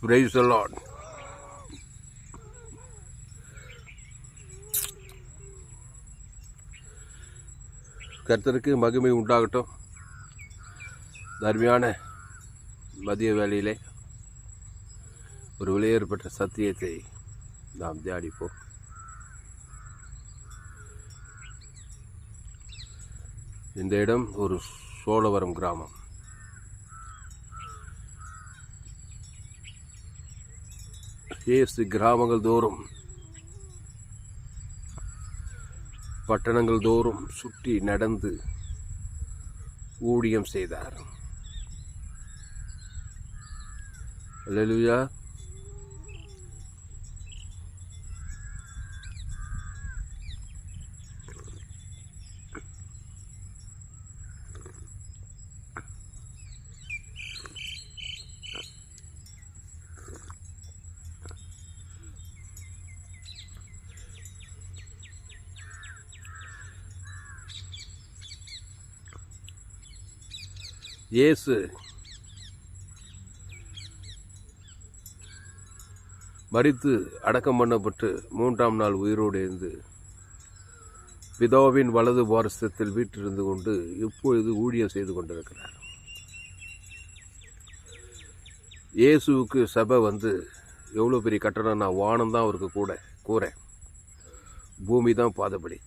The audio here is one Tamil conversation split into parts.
Praise the Lord. கர்த்தருக்கு மகிமை உண்டாகட்டும். அருமையான மதிய வேளையிலே ஒரு விலையேறப்பட்ட சத்தியத்தை நாம் தியானிப்போம். இந்த இடம் ஒரு சோழவரம் கிராமம். இயேசு கிராமங்கள் தோறும் பட்டணங்கள் தோறும் சுற்றி நடந்து ஊழியம் செய்தார். அல்லேலூயா. இயேசு மரித்து அடக்கம் பண்ணப்பட்டு 3ஆம் நாள் உயிரோடு இருந்து பிதாவின் வலது பாரசத்தில் வீற்றிருந்து கொண்டு இப்பொழுது ஊழியம் செய்து கொண்டிருக்கிறார். இயேசுவுக்கு சபை எவ்வளோ பெரிய கட்டணம்னா வானம் தான் அவருக்கு கூரை, பூமி தான் பாதபடி.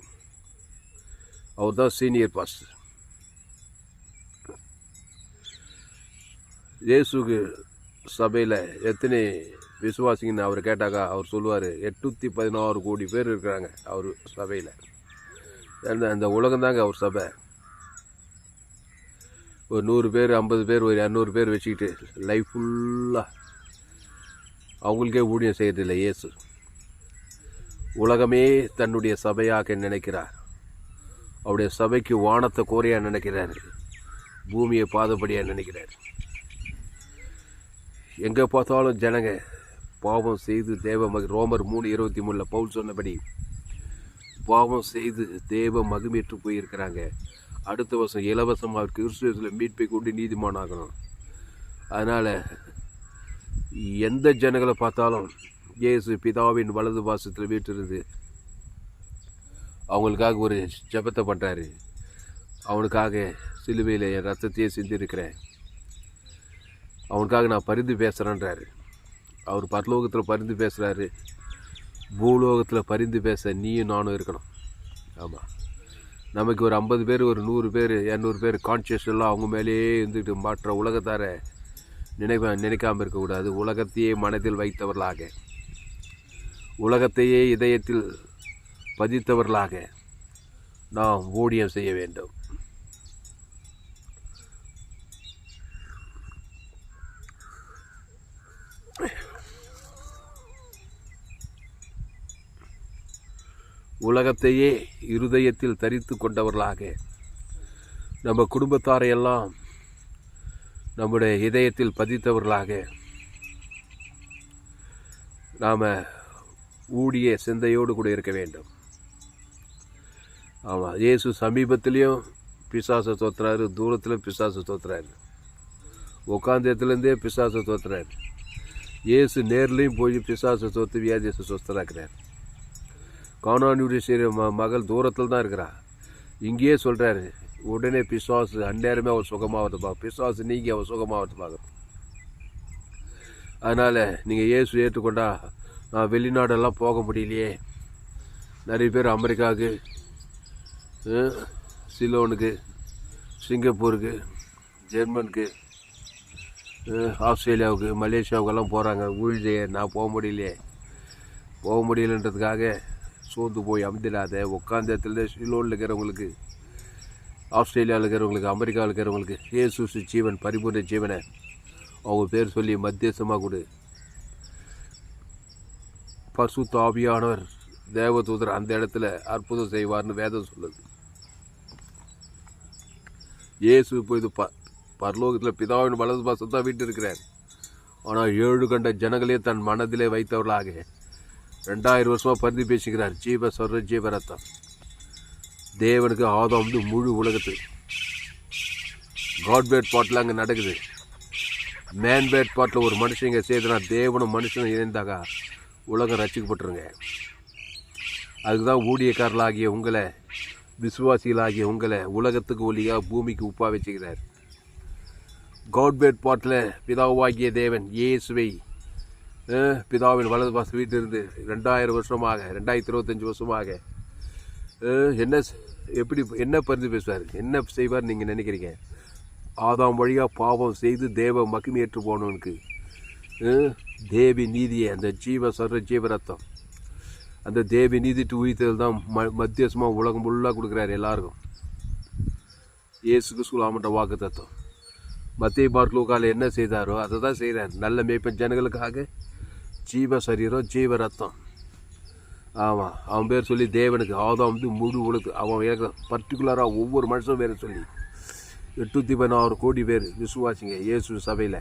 அவர் தான் சீனியர் பாஸ்டர். இயேசுக்கு சபையில் எத்தனை விசுவாசிங்கன்னு அவர் கேட்டாக்கா அவர் சொல்லுவார், 816 கோடி பேர் இருக்கிறாங்க அவர் சபையில். அந்த உலகந்தாங்க அவர் சபை. ஒரு 100 பேர் 50 பேர் ஒரு 200 பேர் வச்சுக்கிட்டு லைஃப் ஃபுல்லாக அவங்களுக்கே ஊழியம் செய்யறதில்லை. இயேசு உலகமே தன்னுடைய சபையாக நினைக்கிறார். அவருடைய சபைக்கு வானத்தை கோரையாக நினைக்கிறார், பூமியை பாதபடியாக நினைக்கிறார். எங்கே பார்த்தாலும் ஜனங்க பாவம் செய்து ரோமர் 3:23 பவுல் சொன்னபடி பாவம் செய்து தேவ மகிமையற்று போயிருக்கிறாங்க. அடுத்த வருஷம் இலவசமாக கிறிஸ்துவில் மீட்பை கொண்டு நீதிமானாகணும். அதனால் எந்த ஜனங்களை பார்த்தாலும் இயேசு பிதாவின் வலது பாசத்தில் வீட்டிருந்து அவங்களுக்காக ஒரு ஜெபத்தை பண்ணுறாரு. அவனுக்காக சிலுவையில் என் ரத்தத்தையே சிந்திருக்கிறேன், அவனுக்காக நான் பரிந்து பேசுகிறேன்றாரு. அவர் பரலோகத்தில் பரிந்து பேசுகிறாரு, பூலோகத்தில் பரிந்து பேச நீயும் நானும் இருக்கணும். ஆமாம், நமக்கு ஒரு 50 பேர் ஒரு 100 பேர் 200 பேர் கான்சியஸ் எல்லாம் அவங்க மேலேயே இருந்துக்கிட்டு மற்ற உலகத்தார நினைக்காமல் இருக்கக்கூடாது. உலகத்தையே மனதில் வைத்தவர்களாக, உலகத்தையே இதயத்தில் பதித்தவர்களாக நாம் ஊழியம் செய்ய வேண்டும். உலகத்தையே இருதயத்தில் தரித்து கொண்டவர்களாக நம்ம குடும்பத்தாரையெல்லாம் நம்முடைய இதயத்தில் பதித்தவர்களாக நாம் ஊழிய சிந்தையோடு கூட இருக்க வேண்டும். ஆமாம், இயேசு சமீபத்திலையும் பிசாசை தோத்துறாரு, தூரத்திலும் பிசாசை தோத்துறாரு, உட்காந்தத்துலேருந்தே பிசாசை தோத்துறாரு. இயேசு நேர்லையும் போய் பிசாசை தோத்து வியாதியை சுஸ்தராக்கிறார். கானானியுடைய சரி மகள் தூரத்தில் தான் இருக்கிறா. இங்கேயே சொல்கிறாரு, உடனே பிசாசு அந்நேரமே அவர் சுகமாகிறது பார்க்க, பிசாசு நீங்கி அவர் சுகமாகிறது பார்க்க. அதனால் நீங்கள் இயேசு ஏற்றுக்கொண்டா நான் வெளிநாடெல்லாம் போக முடியலையே. நிறைய பேர் அமெரிக்காவுக்கு, சிலோனுக்கு, சிங்கப்பூருக்கு, ஜெர்மனுக்கு, ஆஸ்திரேலியாவுக்கு, மலேசியாவுக்கெல்லாம் போகிறாங்க ஊழிய. நான் போக முடியலன்றதுக்காக சோர்ந்து போய் அமுதிடாத. உட்காந்த இடத்துல சிலோனில் இருக்கிறவங்களுக்கு, ஆஸ்திரேலியாவில் இருக்கிறவங்களுக்கு, அமெரிக்காவில் இருக்கிறவங்களுக்கு இயேசு ஜீவன், பரிபூர்ண ஜீவனை அவங்க பேர் சொல்லி மத்தியஸ்தமாக கொடு. பரிசுத்த ஆவியானவர் தேவதூதர் அந்த இடத்துல அற்புதம் செய்வார்னு வேதம் சொல்லுது. இயேசு இப்போ இது பரலோகத்தில் பிதாவின் வலது பாசத்தான் வீட்டு இருக்கிறார். ஆனால் 7 கண்ட ஜனங்களே தன் மனதிலே வைத்தவர்களாக 2000 வருஷமாக பரிந்து பேசுகிறார். ஜீவ சொல்ற ஜீவ ரத்தம் தேவனுக்கு ஆதாம் முழு உலகத்து காட்பேட் பாட்டில் அங்கே நடக்குது. மேன்பேட் பாட்டில் ஒரு மனுஷங்க செய்தனா தேவனும் மனுஷனும் இணைந்தாங்க உலகம் ரசிக்கப்பட்டுருங்க. அதுக்குதான் ஊழியக்காரர்களாகிய உங்களை, விசுவாசிகளாகிய உங்களை உலகத்துக்கு ஒளியாக பூமிக்கு உப்பா வச்சுக்கிறார். காட்பேட் பாட்டில் பிதாவாகிய தேவன் இயேசுவை பிதாவின் வலது பாச வீட்டிலிருந்து 2000 வருஷமாக 2025 வருஷமாக என்ன பரிந்து பேசுவார், என்ன செய்வார் நீங்கள் நினைக்கிறீங்க? ஆதாம் வழியாக பாவம் செய்து தேவ மகிமையேற்று போனவனுக்கு தேவி நீதியை, அந்த ஜீவ ரத்தம், அந்த தேவி நீதிட்டு உயிர்த்தல் தான் மத்தியசமாக உலகம் ஃபுல்லாக கொடுக்குறாரு எல்லாருக்கும். இயேசுக்கு சொல்லாமட்ட வாக்கு தத்துவம். மத்திய பார்க்கலூக்கால் என்ன செய்தாரோ அதை தான் செய்கிறார். நல்ல மேய்ப்பன் ஜனங்களுக்காக ஜீவ சரீரம், ஜீவ ரத்தம். ஆமாம், அவன் பேர் சொல்லி தேவனுக்கு ஆதாம் முழு உலகு அவன் எனக்கு பர்டிகுலராக ஒவ்வொரு மனுஷனும் பேரை சொல்லி 816 கோடி பேர் விசுவாசிங்க இயேசு சபையில்.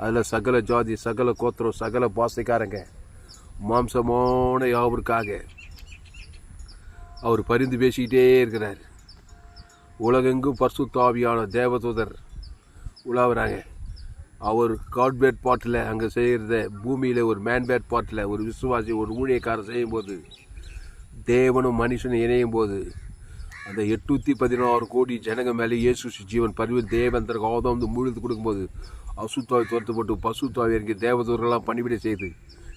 அதில் சகல ஜாதி, சகல கோத்திரம், சகல பாசைக்காரங்க, மாம்சமான யாவருக்காக அவர் பரிந்து பேசிக்கிட்டே இருக்கிறார். உலகெங்கும் பரிசுத்த ஆவியான தேவதூதர் உலாவுறாங்க. அவர் காட்பேட் பாட்டில் அங்கே செய்கிறத பூமியில் ஒரு மேன்பேட் பாட்டில் ஒரு விசுவாசி, ஒரு ஊழியக்காரர் செய்யும்போது, தேவனும் மனுஷனும் இணையும் போது, அந்த 816 கோடி ஜனங்க மேலே இயேசு ஜீவன் பரிவு தேவந்தருக்கு ஆதாம் முழுது கொடுக்கும்போது அசுத்தாவை துரத்துப்பட்டு பசுத்தாவை இறங்கி தேவதூரெல்லாம் பணிவிடை செய்து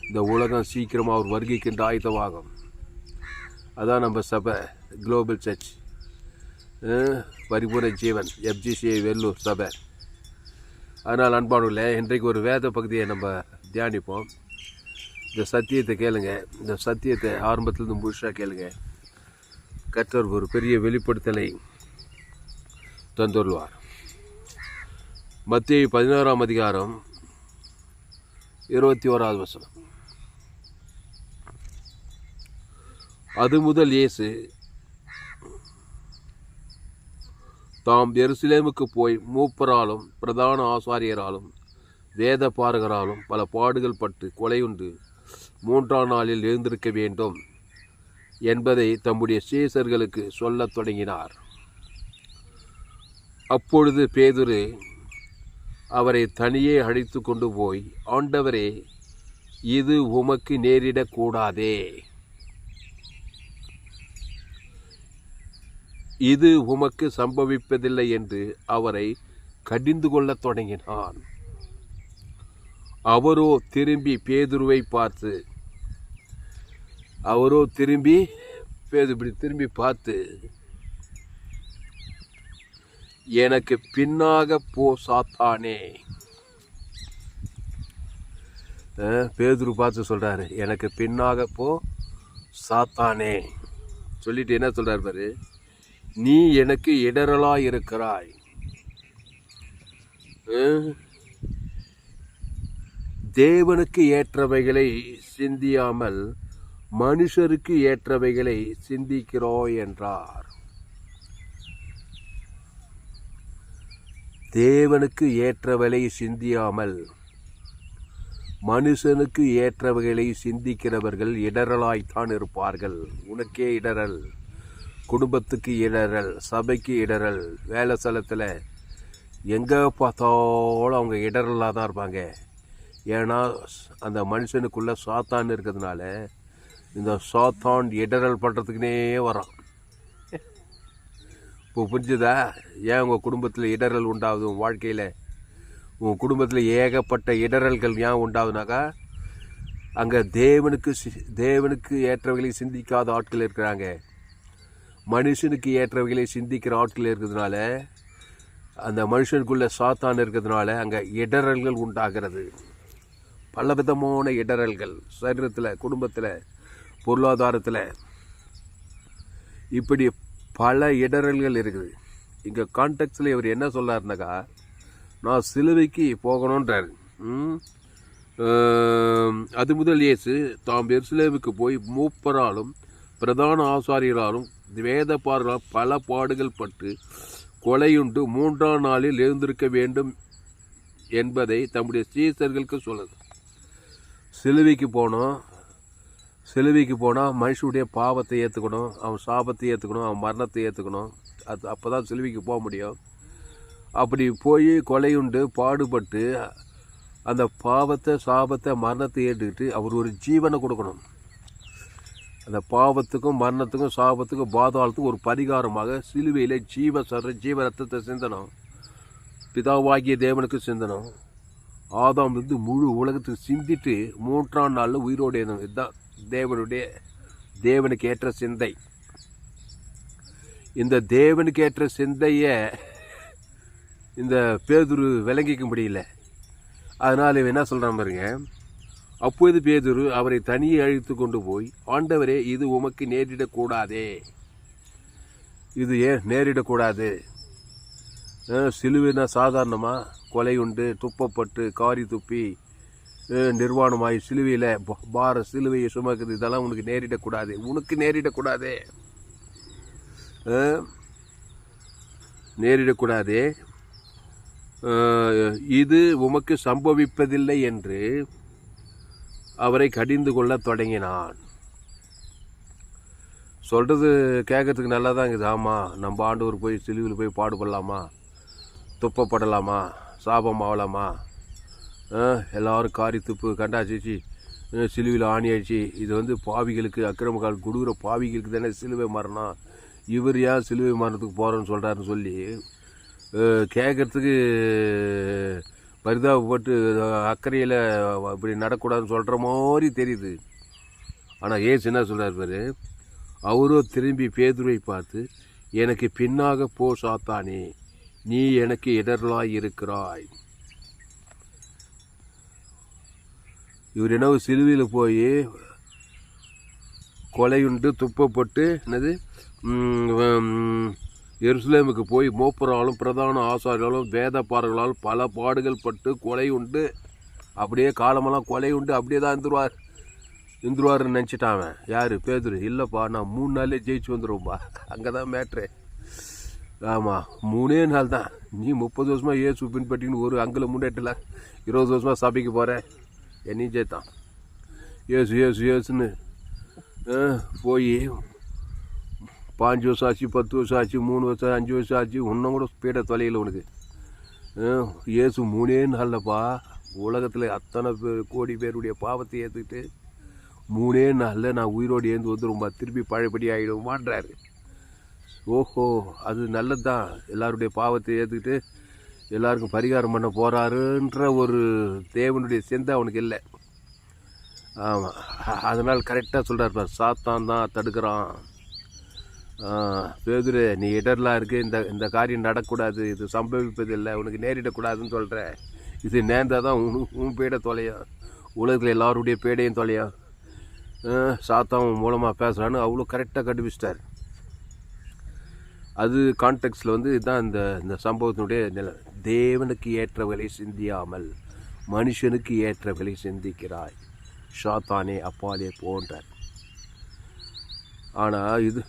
இந்த உலகம் சீக்கிரமாக அவர் வருகைக்கின்ற ஆயுதமாகும். அதான் நம்ம சபை குளோபல் சர்ச் பரிபூர்ண ஜீவன் FGCI வெள்ளூர் சபை. அதனால் அன்பானவர்களே, இன்றைக்கு ஒரு வேத பகுதியை நம்ம தியானிப்போம். இந்த சத்தியத்தை கேளுங்க. இந்த சத்தியத்தை ஆரம்பத்திலிருந்து முழுசாக கேளுங்க. கர்த்தர் ஒரு பெரிய வெளிப்படுத்தலை தந்துள்ளார். மத்தேயு 16ஆம் அதிகாரம் 21வது வசனம். அது முதல் இயேசு தாம் எருசலேமுக்கு போய் மூப்பராலும் பிரதான ஆசாரியராலும் வேத பாரகராலும் பல பாடுகள் பட்டு கொலையுண்டு 3ஆம் நாளில் எழுந்திருக்க வேண்டும் என்பதை தம்முடைய சீசர்களுக்கு சொல்லத் தொடங்கினார். அப்பொழுது பேதுரு அவரை தனியே அழைத்து கொண்டு போய், ஆண்டவரே, இது உமக்கு நேரிடக்கூடாதே, இது உமக்கு சம்பவிப்பதில்லை என்று அவரை கடிந்து கொள்ளத் தொடங்கினான். அவரோ திரும்பி பேதுருவை பார்த்து திரும்பி பார்த்து எனக்கு பின்னாக போ சாத்தானே. பேதுரு பார்த்து சொல்றாரு, எனக்கு பின்னாக போ சாத்தானே. சொல்லிட்டு என்ன சொல்றாரு பாரு, நீ எனக்கு இடரலா இருக்கிறாய். தேவனுக்கு ஏற்றவைகளை சிந்தியாமல் மனுஷருக்கு ஏற்றவைகளை சிந்திக்கிறோய் என்றார். தேவனுக்கு ஏற்றவைகளை சிந்தியாமல் மனுஷனுக்கு ஏற்றவைகளை சிந்திக்கிறவர்கள் இடரலாய்த்தான் இருப்பார்கள். உனக்கே இடரல், குடும்பத்துக்கு இடரல், சபைக்கு இடரல், வேலை ஸ்தலத்தில் எங்கே பார்த்தாலும் அவங்க இடரலாக தான் இருப்பாங்க. ஏன்னா அந்த மனுஷனுக்குள்ளே சாத்தான் இருக்கிறதுனால இந்த சாத்தான் இடரல் பண்ணுறதுக்குனே வரான். இப்போ புரிஞ்சுதா ஏன் உங்கள் குடும்பத்தில் இடரல் உண்டாகுது? உன் வாழ்க்கையில் உன் குடும்பத்தில் ஏகப்பட்ட இடரல்கள் ஏன் உண்டாகுனாக்கா, அங்கே தேவனுக்கு ஏற்றவைகளை சிந்திக்காத ஆட்கள் இருக்கிறாங்க. மனுஷனுக்கு ஏற்றவைகளை சிந்திக்கிற ஆட்கள் இருக்கிறதுனால, அந்த மனுஷனுக்குள்ளே சாத்தான் இருக்கிறதுனால அங்கே இடரல்கள் உண்டாகிறது. பலவிதமான இடரல்கள் சரீரத்தில், குடும்பத்தில், பொருளாதாரத்தில், இப்படி பல இடரல்கள் இருக்குது. இங்கே கான்டெக்ட்ஸில் இவர் என்ன சொல்லாருனாக்கா, நான் சிலுவைக்கு போகணுன்றார். அது முதல் இயேசு தாம் எருசலேமுக்கு போய் மூப்பராலும் பிரதான ஆசாரியராலும் வேத பாரகராலும் பல பாடுகள் பட்டு கொலையுண்டு 3ஆம் நாளில் எழுந்திருக்க வேண்டும் என்பதை தம்முடைய சீசர்களுக்கு சொல்லுது. சிலுவைக்கு போனால் மனுஷனுடைய பாவத்தை ஏற்றுக்கணும், அவன் சாபத்தை ஏற்றுக்கணும், அவன் மரணத்தை ஏற்றுக்கணும். அப்போ தான் சிலுவைக்கு போக முடியும். அப்படி போய் கொலையுண்டு பாடுபட்டு அந்த பாவத்தை சாபத்தை மரணத்தை ஏற்றுக்கிட்டு அவர் ஒரு ஜீவனை கொடுக்கணும். அந்த பாவத்துக்கும் மரணத்துக்கும் சாபத்துக்கும் பாதாளத்துக்கும் ஒரு பரிகாரமாக சிலுவையில் ஜீவ ரத்தத்தை சிந்தனம், பிதாவாகிய தேவனுக்கு சிந்தனம். ஆதாம் வந்து முழு உலகத்துக்கு சிந்திட்டு 3ஆம் நாளில் உயிரோடு இருந்தோம். இதுதான் தேவனுக்கு ஏற்ற சிந்தை. இந்த தேவனுக்கு ஏற்ற சிந்தையை இந்த பேதுரு விளங்கிக்க முடியல. அதனால் இவன் என்ன சொல்கிறான் பாருங்க, அப்போது பேதுரு அவரை தனியே அழைத்து கொண்டு போய், ஆண்டவரே, இது உமக்கு நேரிடக்கூடாதே. இது ஏன் நேரிடக்கூடாது? சிலுவைனா சாதாரணமாக கொலை உண்டு, துப்பப்பட்டு காரி துப்பி நிர்வாணமாய் சிலுவையில் சிலுவையை சுமக்குது. இதெல்லாம் உனக்கு நேரிடக்கூடாது, உனக்கு நேரிடக்கூடாதே, நேரிடக்கூடாதே, இது உமக்கு சம்பவிப்பதில்லை என்று அவரை கடிந்து கொள்ள தொடங்கினான். சொல்கிறது கேட்கறதுக்கு நல்லா தான் இருக்குது. ஆமாம், நம்ம ஆண்டவர் போய் சிலுவையில் போய் பாடுபடலாமா, துப்பப்படலாமா, சாபம் ஆகலாமா, எல்லோரும் காரி துப்பு கண்டாச்சிச்சு, சிலுவையில் ஆணி ஆயிடுச்சு, இது வந்து பாவிகளுக்கு, அக்கிரமக்கால் கொடுக்குற பாவிகளுக்கு தானே சிலுவை மரணம், இவர் ஏன் சிலுவை மரணத்துக்கு போகிறோன்னு சொல்கிறாருன்னு சொல்லி கேட்குறதுக்கு பரிதாபப்பட்டு அக்கறையில் இப்படி நடக்கூடாதுன்னு சொல்கிற மாதிரி தெரியுது. ஆனால் ஏசு என்ன சொல்கிறார் பாரு, அவரோ திரும்பி பேதுருவை பார்த்து, எனக்கு பின்னாக போ சாத்தானே, நீ எனக்கு இடரலாய் இருக்கிறாய். இவர் என்ன சிலுவையில் போய் கொலையுண்டு துப்பப்பட்டு எருசலேமுக்கு போய் மூப்பராலும் பிரதான ஆசாரியாலும் வேதப்பாரர்களாலும் பல பாடுகள் பட்டு கொலை உண்டு, அப்படியே காலமெல்லாம் கொலை உண்டு அப்படியே தான் இருந்துருவாருன்னு நினச்சிட்டான். யார்? பேதுரு. இல்லைப்பா, நான் 3 நாளே ஜெயிச்சு வந்துடுவோம்பா. அங்கே தான் மேட்ரு. ஆமாம், 3 நாள் தான். நீ 30 வருஷமாக ஏசு பின்பற்றின்னு ஒரு அங்கில் முன்னேற்றல, 20 வருஷமாக சபைக்கு போகிறேன், என்னையும் சேர்த்தான். ஏசுன்னு போய் 5 வருஷம் ஆச்சு, 10 வருஷம் ஆச்சு, 3 வருஷம், 5 வருஷம் ஆச்சு, இன்னும் கூட ஸ்பீடை தொலையில் உனக்கு. ஏசு 3 நாள்லப்பா உலகத்தில் அத்தனை கோடி பேருடைய பாவத்தை ஏற்றுக்கிட்டு 3 நாளில் நான் உயிரோடு ஏந்து வந்துடும்பா, திருப்பி பழையபடி ஆகிடுமான்றாரு. ஓஹோ, அது நல்லது தான். எல்லாருடைய பாவத்தை ஏற்றுக்கிட்டு எல்லாருக்கும் பரிகாரம் பண்ண போகிறாருன்ற ஒரு தேவனுடைய சிந்தை அவனுக்கு இல்லை. ஆமாம், அதனால் கரெக்டாக சொல்கிறார், சாத்தான் தான் தடுக்கிறான். பேதுரு, நீ இடர்லாம் இருக்குது, இந்த காரியம் நடக்கூடாது, இது சம்பவிப்பதில்லை, உனக்கு நேரிடக்கூடாதுன்னு சொல்கிற, இது நேர்ந்தால் தான் உன் பேடை தொலையும், உலகத்தில் எல்லாருடைய பேடையும் தொலையும். சாத்தான் மூலமாக பேசுகிறான்னு அவ்வளோ கரெக்டாக கண்டுபிடிச்சிட்டார். அது கான்டெக்ஸ்டில் வந்து இதுதான் இந்த சம்பவத்தினுடைய நிலை. தேவனுக்கு ஏற்றவர்களை சிந்தியாமல் மனுஷனுக்கு ஏற்றவர்களை சிந்திக்கிறாய், சாத்தானே அப்பாலே போன்றார். ஆனால் இதை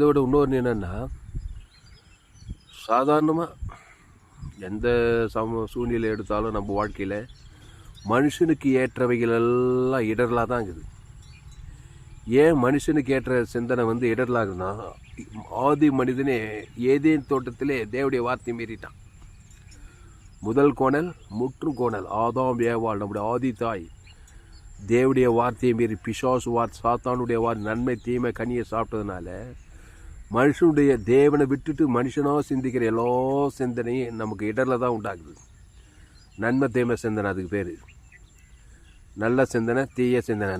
விட இன்னொரு என்னென்னா, சாதாரணமாக எந்த சூழ்நிலை எடுத்தாலும் நம்ம வாழ்க்கையில் மனுஷனுக்கு ஏற்றவைகள் எல்லாம் இடரலாக தான் இருக்குது. ஏன் மனுஷனுக்கு ஏற்ற சிந்தனை வந்து இடரலாகுதுன்னா, ஆதி மனிதனே ஏதேன் தோட்டத்திலே தேவனுடைய வார்த்தை மீறிட்டான். முதல் கோணல் முற்றும் கோணல் ஆதாம் ஏவாள், நம்முடைய ஆதி தாய், தேவனுடைய வார்த்தையை மீறி பிசாசு வார்த்தை, சாத்தானுடைய வார்த்தை, நன்மை தீமை கனியை சாப்பிட்டதுனால மனுஷனுடைய தேவனை விட்டுட்டு மனுஷனாக சிந்திக்கிற எல்லா சிந்தனையும் நமக்கு இடரில் தான் உண்டாகுது. நன்மை தீமை சிந்தனை அதுக்கு பேர். நல்ல சிந்தனை, தீய சிந்தனை.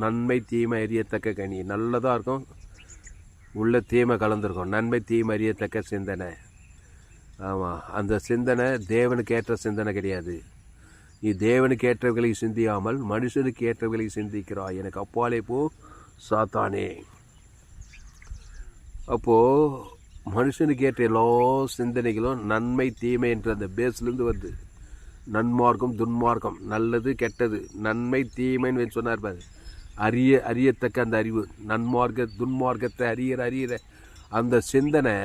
நன்மை தீமை அறியத்தக்க கனி நல்லதாக இருக்கும், உள்ள தீமை கலந்துருக்கும். நன்மை தீமை அறியத்தக்க சிந்தனை. ஆமாம், அந்த சிந்தனை தேவனுக்கு ஏற்ற சிந்தனை கிடையாது. நீ தேவனுக்கு ஏற்றவர்களை சிந்தியாமல் மனுஷனுக்கு ஏற்றவர்களை சிந்திக்கிறாய், எனக்கு அப்பாலே போ சாத்தானே. அப்போது மனுஷனுக்கு ஏற்ற எல்லா சிந்தனைகளும் நன்மை தீமை என்ற அந்த பேஸ்லேருந்து வருது. நன்மார்க்கம் துன்மார்க்கம், நல்லது கெட்டது, நன்மை தீமைன்னு சொன்னார் பாரு. அறியத்தக்க அந்த அறிவு, துன்மார்க்கத்தை அறியிற அந்த சிந்தனை,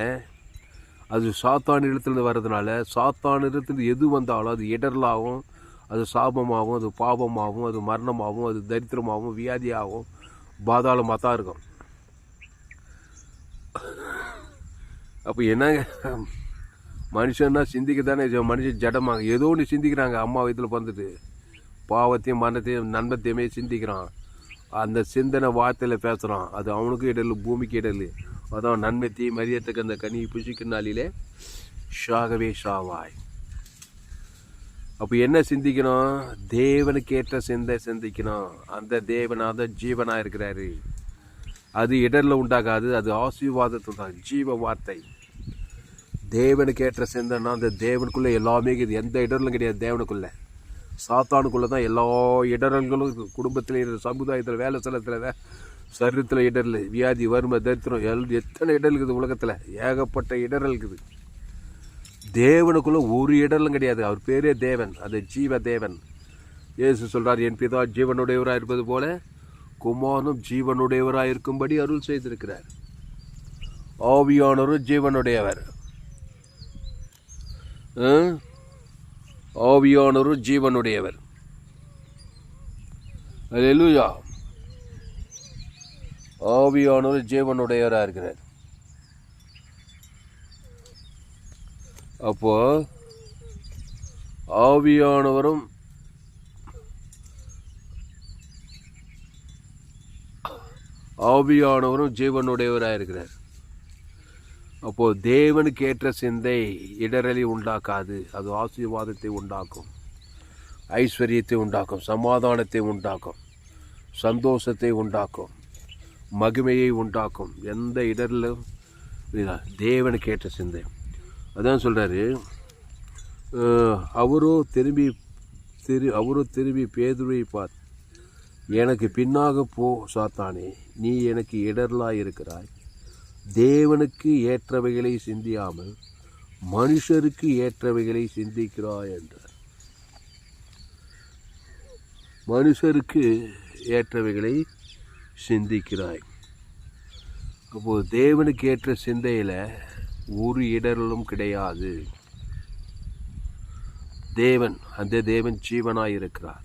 அது சாத்தானிடத்துலேருந்து வர்றதுனால சாத்தானிடத்துலேருந்து எது வந்தாலும் அது இடரலாகும், அது சாபமாகும், அது பாபமாகும், அது மரணமாகும், அது தரித்திரமாகும், வியாதியாகும், பாதாளமாக தான் இருக்கும். அப்போ என்னங்க, மனுஷன்னா சிந்திக்க தானே, மனுஷன் ஜடமாக ஏதோ ஒன்று சிந்திக்கிறாங்க. அம்மா வயிற்றில் பிறந்துட்டு பாவத்தையும் மரணத்தையும் நன்மத்தையுமே சிந்திக்கிறான். அந்த சிந்தனை வார்த்தையில் பேசுகிறான். அது அவனுக்கும் இடல், பூமிக்கு இடல். அதான் நன்மை தீ மரியத்துக்கு அந்த கனி புசிக்கும் நாளிலே ஷாகவே ஷாவாய். அப்போ என்ன சிந்திக்கணும்? தேவனுக்கு ஏற்ற சிந்திக்கணும். அந்த தேவன் அதான் ஜீவனாக இருக்கிறாரு. அது இடரில் உண்டாகாது, அது ஆசீர்வாதத்தை உண்டாகும். ஜீவ வார்த்தை தேவனுக்கு ஏற்ற சிந்தனா. அந்த தேவனுக்குள்ளே எல்லாமே இருக்குது. எந்த இடர்களும் கிடையாது தேவனுக்குள்ளே. சாத்தானுக்குள்ளே தான் எல்லா இடர்களும். குடும்பத்தில், சமுதாயத்தில், வேலை ஸ்தலத்தில், சரீரத்தில் இடர்கள், வியாதி, வறுமை, தரித்திரம், எத்தனை இடர் இருக்குது உலகத்தில். ஏகப்பட்ட இடர்கள் இருக்குது. தேவனுக்குள்ளே ஒரு இடர்களும் கிடையாது. அவர் பேரே தேவன். அது ஜீவ தேவன். இயேசு சொல்கிறார், என் பிதா ஜீவனுடையவராக இருப்பது போல குமாரனும் ஜீவனுடையவராக இருக்கும்படி அருள் செய்திருக்கிறார். ஆவியானவரும் ஜீவனுடையவர். ஆவியானவரும் ஜீவனுடையவர். அல்லேலூயா. ஆவியானவர் ஜீவனுடையவராக இருக்கிறார். அப்போ ஆவியானவரும் ஜீவனுடையவராக இருக்கிறார். அப்போது தேவனுக்கு ஏற்ற சிந்தை இடரலை உண்டாக்காது. அது ஆசீர்வாதத்தை உண்டாக்கும், ஐஸ்வர்யத்தை உண்டாக்கும், சமாதானத்தை உண்டாக்கும், சந்தோஷத்தை உண்டாக்கும், மகிமையை உண்டாக்கும். எந்த இடரிலும் தேவனுக்கு ஏற்ற சிந்தை. அதான் சொல்கிறாரு, அவரோ திரும்பி பேதுருவை பார்த்து, எனக்கு பின்னாக போ சாத்தானே, நீ எனக்கு இடரலாய் இருக்கிறாய். தேவனுக்கு ஏற்றவைகளை சிந்தியாமல் மனுஷருக்கு ஏற்றவைகளை சிந்திக்கிறாய் என்றார். மனுஷருக்கு ஏற்றவைகளை சிந்திக்கிறாய். அப்போது தேவனுக்கு ஏற்ற சிந்தையில் ஒரு இடரலும் கிடையாது. அந்த தேவன் ஜீவனாய் இருக்கிறார்.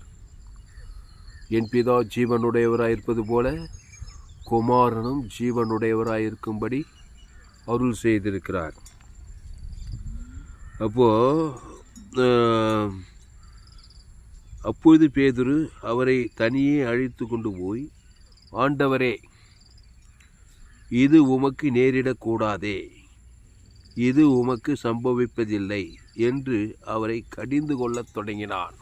என் பிதா ஜீவனுடையவராய் இருப்பது போல குமாரனும் ஜீவனுடையவராய் இருக்கும்படி அருள் செய்திருக்கிறார். அப்பொழுது பேதுரு அவரை தனியே அழைத்து கொண்டு போய், ஆண்டவரே, இது உமக்கு நேரிடக்கூடாதே, இது உமக்கு சம்பவிப்பதில்லை என்று அவரை கடிந்து கொள்ளத் தொடங்கினான்.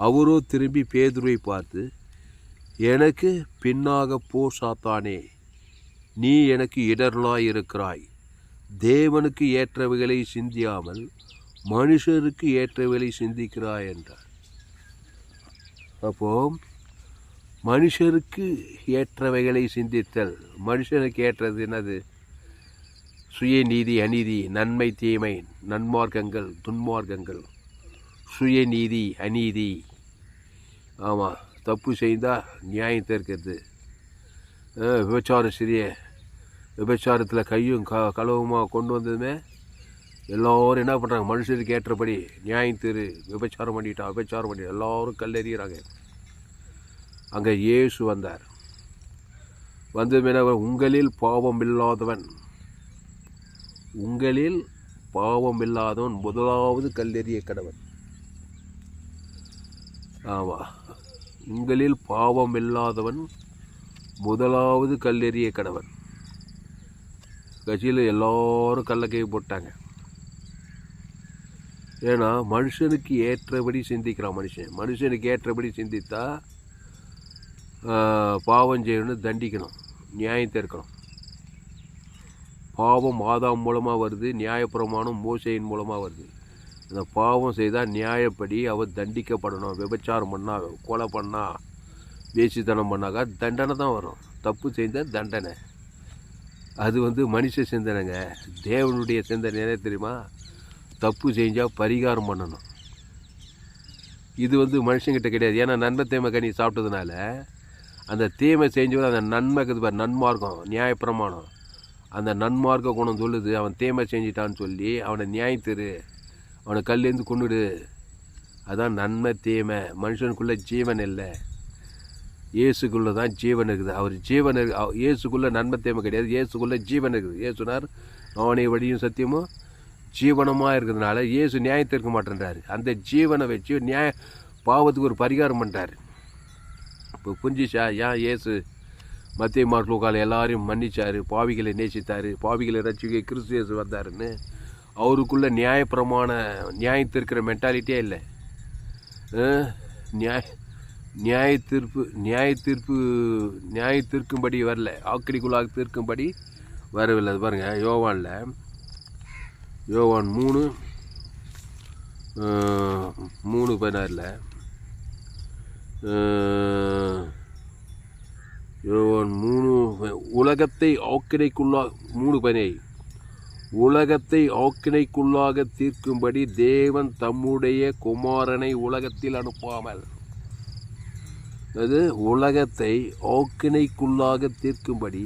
அவரோ திரும்பி பேதுருவை பார்த்து, எனக்கு பின்னாக போ சாத்தானே, நீ எனக்கு இடரலாய் இருக்கிறாய். தேவனுக்கு ஏற்றவைகளை சிந்தியாமல் மனுஷருக்கு ஏற்றவைகளை சிந்திக்கிறாய் என்றார். அப்போ மனுஷருக்கு ஏற்றவைகளை சிந்தித்தல். மனுஷனுக்கு ஏற்றது என்னது? சுயநீதி, அநீதி, நன்மை, தீமை, நன்மார்க்கங்கள், துன்மார்க்கங்கள். சுயநீதி, அநீதி. ஆமாம், தப்பு செய்தால் நியாயம் தீர்க்கிறது. விபச்சாரம் சரிய, விபச்சாரத்தில் கையும் களவுமாக கொண்டு வந்ததுமே எல்லோரும் என்ன பண்ணுறாங்க? மனுஷருக்கு ஏற்றபடி நியாயம் தீரு, விபச்சாரம் பண்ணிட்டான் எல்லோரும் கல்லெறிகிறாங்க. அங்கே இயேசு வந்தார். வந்ததுமே உங்களில் பாவம் இல்லாதவன் முதலாவது கல்லெறிய கடவன். ஆமாம், உங்களில் பாவம் இல்லாதவன் முதலாவது கல்லெறிய கடவன். கட்சியில் எல்லோரும் கல்லக்கை போட்டாங்க. ஏன்னா மனுஷனுக்கு ஏற்றபடி சிந்திக்கிறான். மனுஷனுக்கு ஏற்றபடி சிந்தித்தா பாவம் செய்யணும், தண்டிக்கணும், நியாயம் தீர்க்கணும். பாவம் ஆதாம் மூலமாக வருது, நியாயப்பிரமாணம் மோசையின் மூலமாக வருது. இந்த பாவம் செய்தால் நியாயப்படி அவர் தண்டிக்கப்படணும். விபச்சாரம் பண்ணால், கொலை பண்ணால், வேசித்தனம் பண்ணாக்கா தண்டனை தான் வரும். தப்பு செய்தால் தண்டனை. அது மனுஷ சிந்தனைங்க. தேவனுடைய சிந்தனை என்ன தெரியுமா? தப்பு செஞ்சால் பரிகாரம் பண்ணணும். இது மனுஷங்கிட்ட கிடையாது. ஏன்னா நன்மை தீமை கனி சாப்பிட்டதுனால அந்த தீமை செஞ்சு அந்த நன்மைக்கு நன்மார்க்கம், நியாயப்பிரமாணம், அந்த நன்மார்க்க குணம் சொல்லுது. அவன் தீமை செஞ்சிட்டான்னு சொல்லி அவனை நியாயத்திரு, அவனை கல்லேருந்து கொண்டுடு. அதான் நன்மை தீமை. மனுஷனுக்குள்ளே ஜீவன் இல்லை. இயேசுக்குள்ளே தான் ஜீவன் இருக்குது. அவர் ஜீவன் இயேசுக்குள்ளே நன்மை தேவை கிடையாது, இயேசுக்குள்ளே ஜீவன் இருக்குது. இயேசுனார் நானே வழியும் சத்தியமும் ஜீவனமாக இருக்கிறதுனால இயேசு நியாயத்தை இருக்க மாட்டேன்றாரு. அந்த ஜீவனை வச்சு பாவத்துக்கு ஒரு பரிகாரம் பண்ணுறாரு. இப்போ புரிஞ்சிச்சா ஏன் இயேசு மத்திய மார்க் எல்லாரையும் மன்னிச்சார், பாவிகளை நேசித்தார், பாவிகளை ரட்சிக்க கிறிஸ்து இயேசு வந்தாருன்னு? அவருக்குள்ள நியாயத்திருக்கிற மென்டாலிட்டியே இல்லை. நியாய தீர்க்கும்படி வரல, ஆக்கடிக்குள்ளாக தீர்க்கும்படி வரவில்லை. அது பாருங்கள், யோவான் 3:16 யோவான் 3 உலகத்தை ஆக்கினைக்குள்ளாக தீர்க்கும்படி தேவன் தம்முடைய குமாரனை உலகத்தில் அனுப்பாமல், அது உலகத்தை ஆக்கினைக்குள்ளாக தீர்க்கும்படி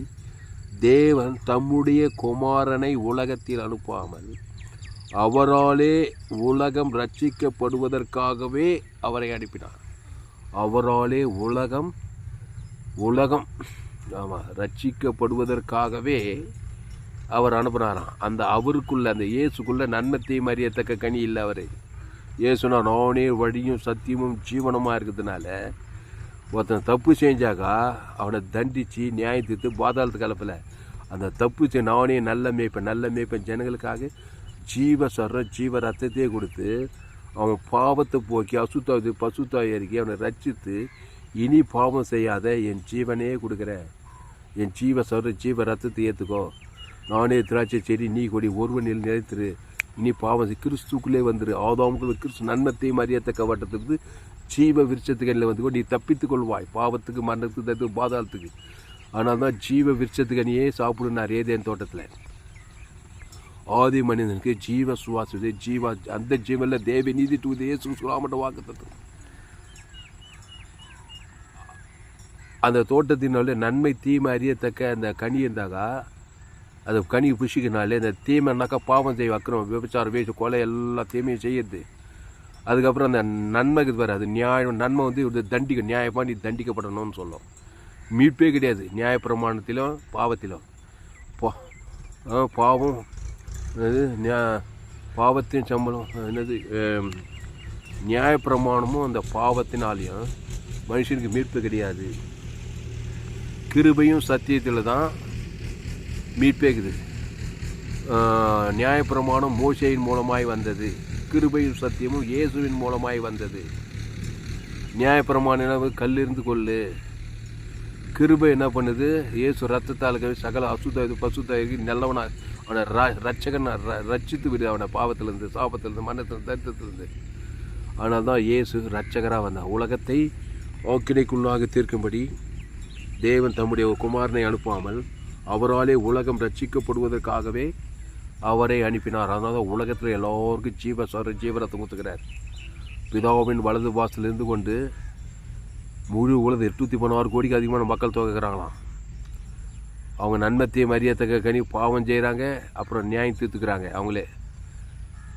தேவன் தம்முடைய குமாரனை உலகத்தில் அனுப்பாமல் அவராலே உலகம் ரட்சிக்கப்படுவதற்காகவே அவரை அனுப்பினார். அவராலே உலகம் ரட்சிக்கப்படுவதற்காகவே அவர் அனுப்புனாராம். அந்த அவருக்குள்ள, அந்த இயேசுக்குள்ள நன்மத்தையும் அறியத்தக்க கனி இல்லை. அவர் இயேசுனா நானே வழியும் சத்தியமும் ஜீவனமாக இருக்கிறதுனால ஒருத்தன் தப்பு செஞ்சாக்கா அவனை தண்டித்து நியாயத்திட்டு பாதாளத்து கலப்பில் அந்த தப்பு நானே நல்ல மேய்ப்பன் ஜனங்களுக்காக ஜீவ ரத்தத்தையே கொடுத்து அவன் பாவத்தை போக்கி பசுத்தாவி இறக்கி அவனை ரட்சித்து இனி பாவம் செய்யாத என் ஜீவனே கொடுக்குறேன், என் ஜீவ ரத்தத்தை ஏற்றுக்கோ, நானே திராட்சை செடி நீ கொடி ஒருவனில் நிலைத்திரு, இனி பாவம் கிறிஸ்துக்குள்ளே வந்துரு. ஆதாமுக்குள்ள கிறிஸ்து நன்மத்தையும் அறியத்தக்க வட்டத்துக்கு ஜீவ விருட்சத்துக்கனில் வந்து நீ தப்பித்துக் கொள்வாய், பாவத்துக்கு மரணத்துக்கு பாதாளத்துக்கு. ஆனால் தான் ஜீவ விருட்சத்துக்கனியே சாப்பிடுனார் ஏதேன் தோட்டத்தில். ஆதி மனிதனுக்கு ஜீவ சுவாசத்தை அந்த ஜீவனில் தேவ நீதி தூதே சுலாமட்ட வாக்குத்தது. அந்த தோட்டத்தினால நன்மை தீமை அறியத்தக்க அந்த கனி இருந்தாக்கா அது கனி புஷிக்கினாலே இந்த தீமைனாக்கா பாவம் செய்ய வைக்கணும், விபச்சாரம் வேசி கொலை எல்லா தீமையும் செய்யுது. அதுக்கப்புறம் அந்த நன்மைக்கு வர அது நன்மை வந்து நியாயமாக நீ தண்டிக்கப்படணும்னு சொல்லும். மீட்பே கிடையாது நியாயப்பிரமாணத்திலும் பாவத்திலும். பாவம் பாவத்தின் சம்பளம் என்னது, நியாயப்பிரமாணமும் அந்த பாவத்தினாலையும் மனுஷனுக்கு மீட்பு கிடையாது. கிருபையும் சத்தியத்தில் தான் மீட்பேக்குது. நியாயப்பிரமாணம் மோசையின் மூலமாய் வந்தது, கிருபையும் சத்தியமும் இயேசுவின் மூலமாய் வந்தது. நியாயப்பிரமாணம் கல்லிருந்து கொள்ளு, கிருபை என்ன பண்ணுது, இயேசு ரத்தத்தால் சகல பசுத்தாயிருக்கு நல்லவனா அவனை ரட்சகன் ரட்சித்து விடு அவனை பாவத்திலிருந்து, சாபத்திலிருந்து, மரணத்திலிருந்து, தரித்திரத்திலிருந்து. ஆனால் தான் இயேசு ரட்சகராக வந்தான். உலகத்தை ஆக்கினைக்குள்ளாக தீர்க்கும்படி தேவன் தம்முடைய குமாரனை அனுப்பாமல் அவராலே உலகம் ரட்சிக்கப்படுவதற்காகவே அவரை அனுப்பினார். அதனால தான் உலகத்தில் எல்லோருக்கும் ஜீவரத்தம் ஊற்றுக்கிறார். பிதாவின் வலது வாசலிருந்து கொண்டு முழு உலகம் 816 கோடிக்கு அதிகமான மக்கள் தொகைக்கிறாங்களாம். அவங்க நன்மத்தையும் அறியத்தக்க கனி பாவம் செய்கிறாங்க, அப்புறம் நியாயம் தீர்த்துக்கிறாங்க. அவங்களே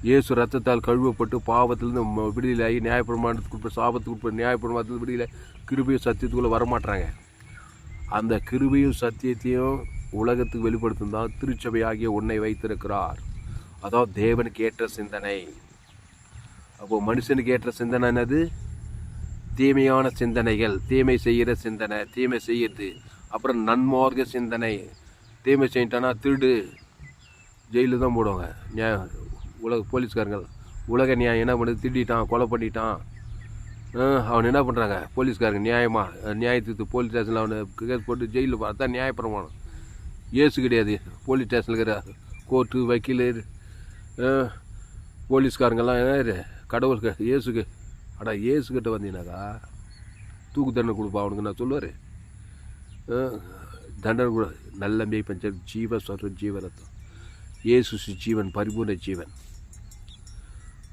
இயேசு ரத்தத்தால் கழுவப்பட்டு பாவத்திலேருந்து விடுதலையாகி நியாயப்பிரமாணத்துக்கு சாபத்துக்கு நியாயப்பிரமாணத்தில் விடுதலை கிருபையும் சத்தியத்துக்குள்ளே வரமாட்டாங்க. அந்த கிருபையும் சத்தியத்தையும் உலகத்துக்கு வெளிப்படுத்தும் தான் திருச்சபையாகிய உன்னை வைத்திருக்கிறார். அதாவது தேவனுக்கு ஏற்ற சிந்தனை. அப்போது மனுஷனுக்கு ஏற்ற சிந்தனை என்னது? தீமையான சிந்தனைகள், தீமை செய்கிற சிந்தனை, தீமை செய்யுது. அப்புறம் நன்மார்க்க சிந்தனை, தீமை செய்யிட்டானா திருடு ஜெயிலில் தான் போடுவாங்க. போலீஸ்காரங்கள் உலக நியாயம் என்ன பண்ணுது, திருடிட்டான், கொலை பண்ணிட்டான், அவன் என்ன பண்ணுறாங்க போலீஸ்காரங்க நியாயத்துக்கு போலீஸ் ஸ்டேஷனில் அவனை கேஸ் போட்டு ஜெயிலில் பார்த்தா நியாயப்பிரமாணம். ஏசு கிடையாது. போலீஸ் ஸ்டேஷனில் இருக்கிற கோர்ட்டு வக்கீல் போலீஸ்காரங்கெல்லாம் என்ன கடவுளுக்கு இயேசுக்கு இயேசுக்கிட்ட வந்தீங்கன்னாக்கா தூக்கு தண்டனை கொடுப்பா அவனுக்கு நான் சொல்லுவார். தண்டனை கூட நல்ல மேய்ப்பன் ஜீவரத்தம். இயேசு ஜீவன், பரிபூர்ண ஜீவன்.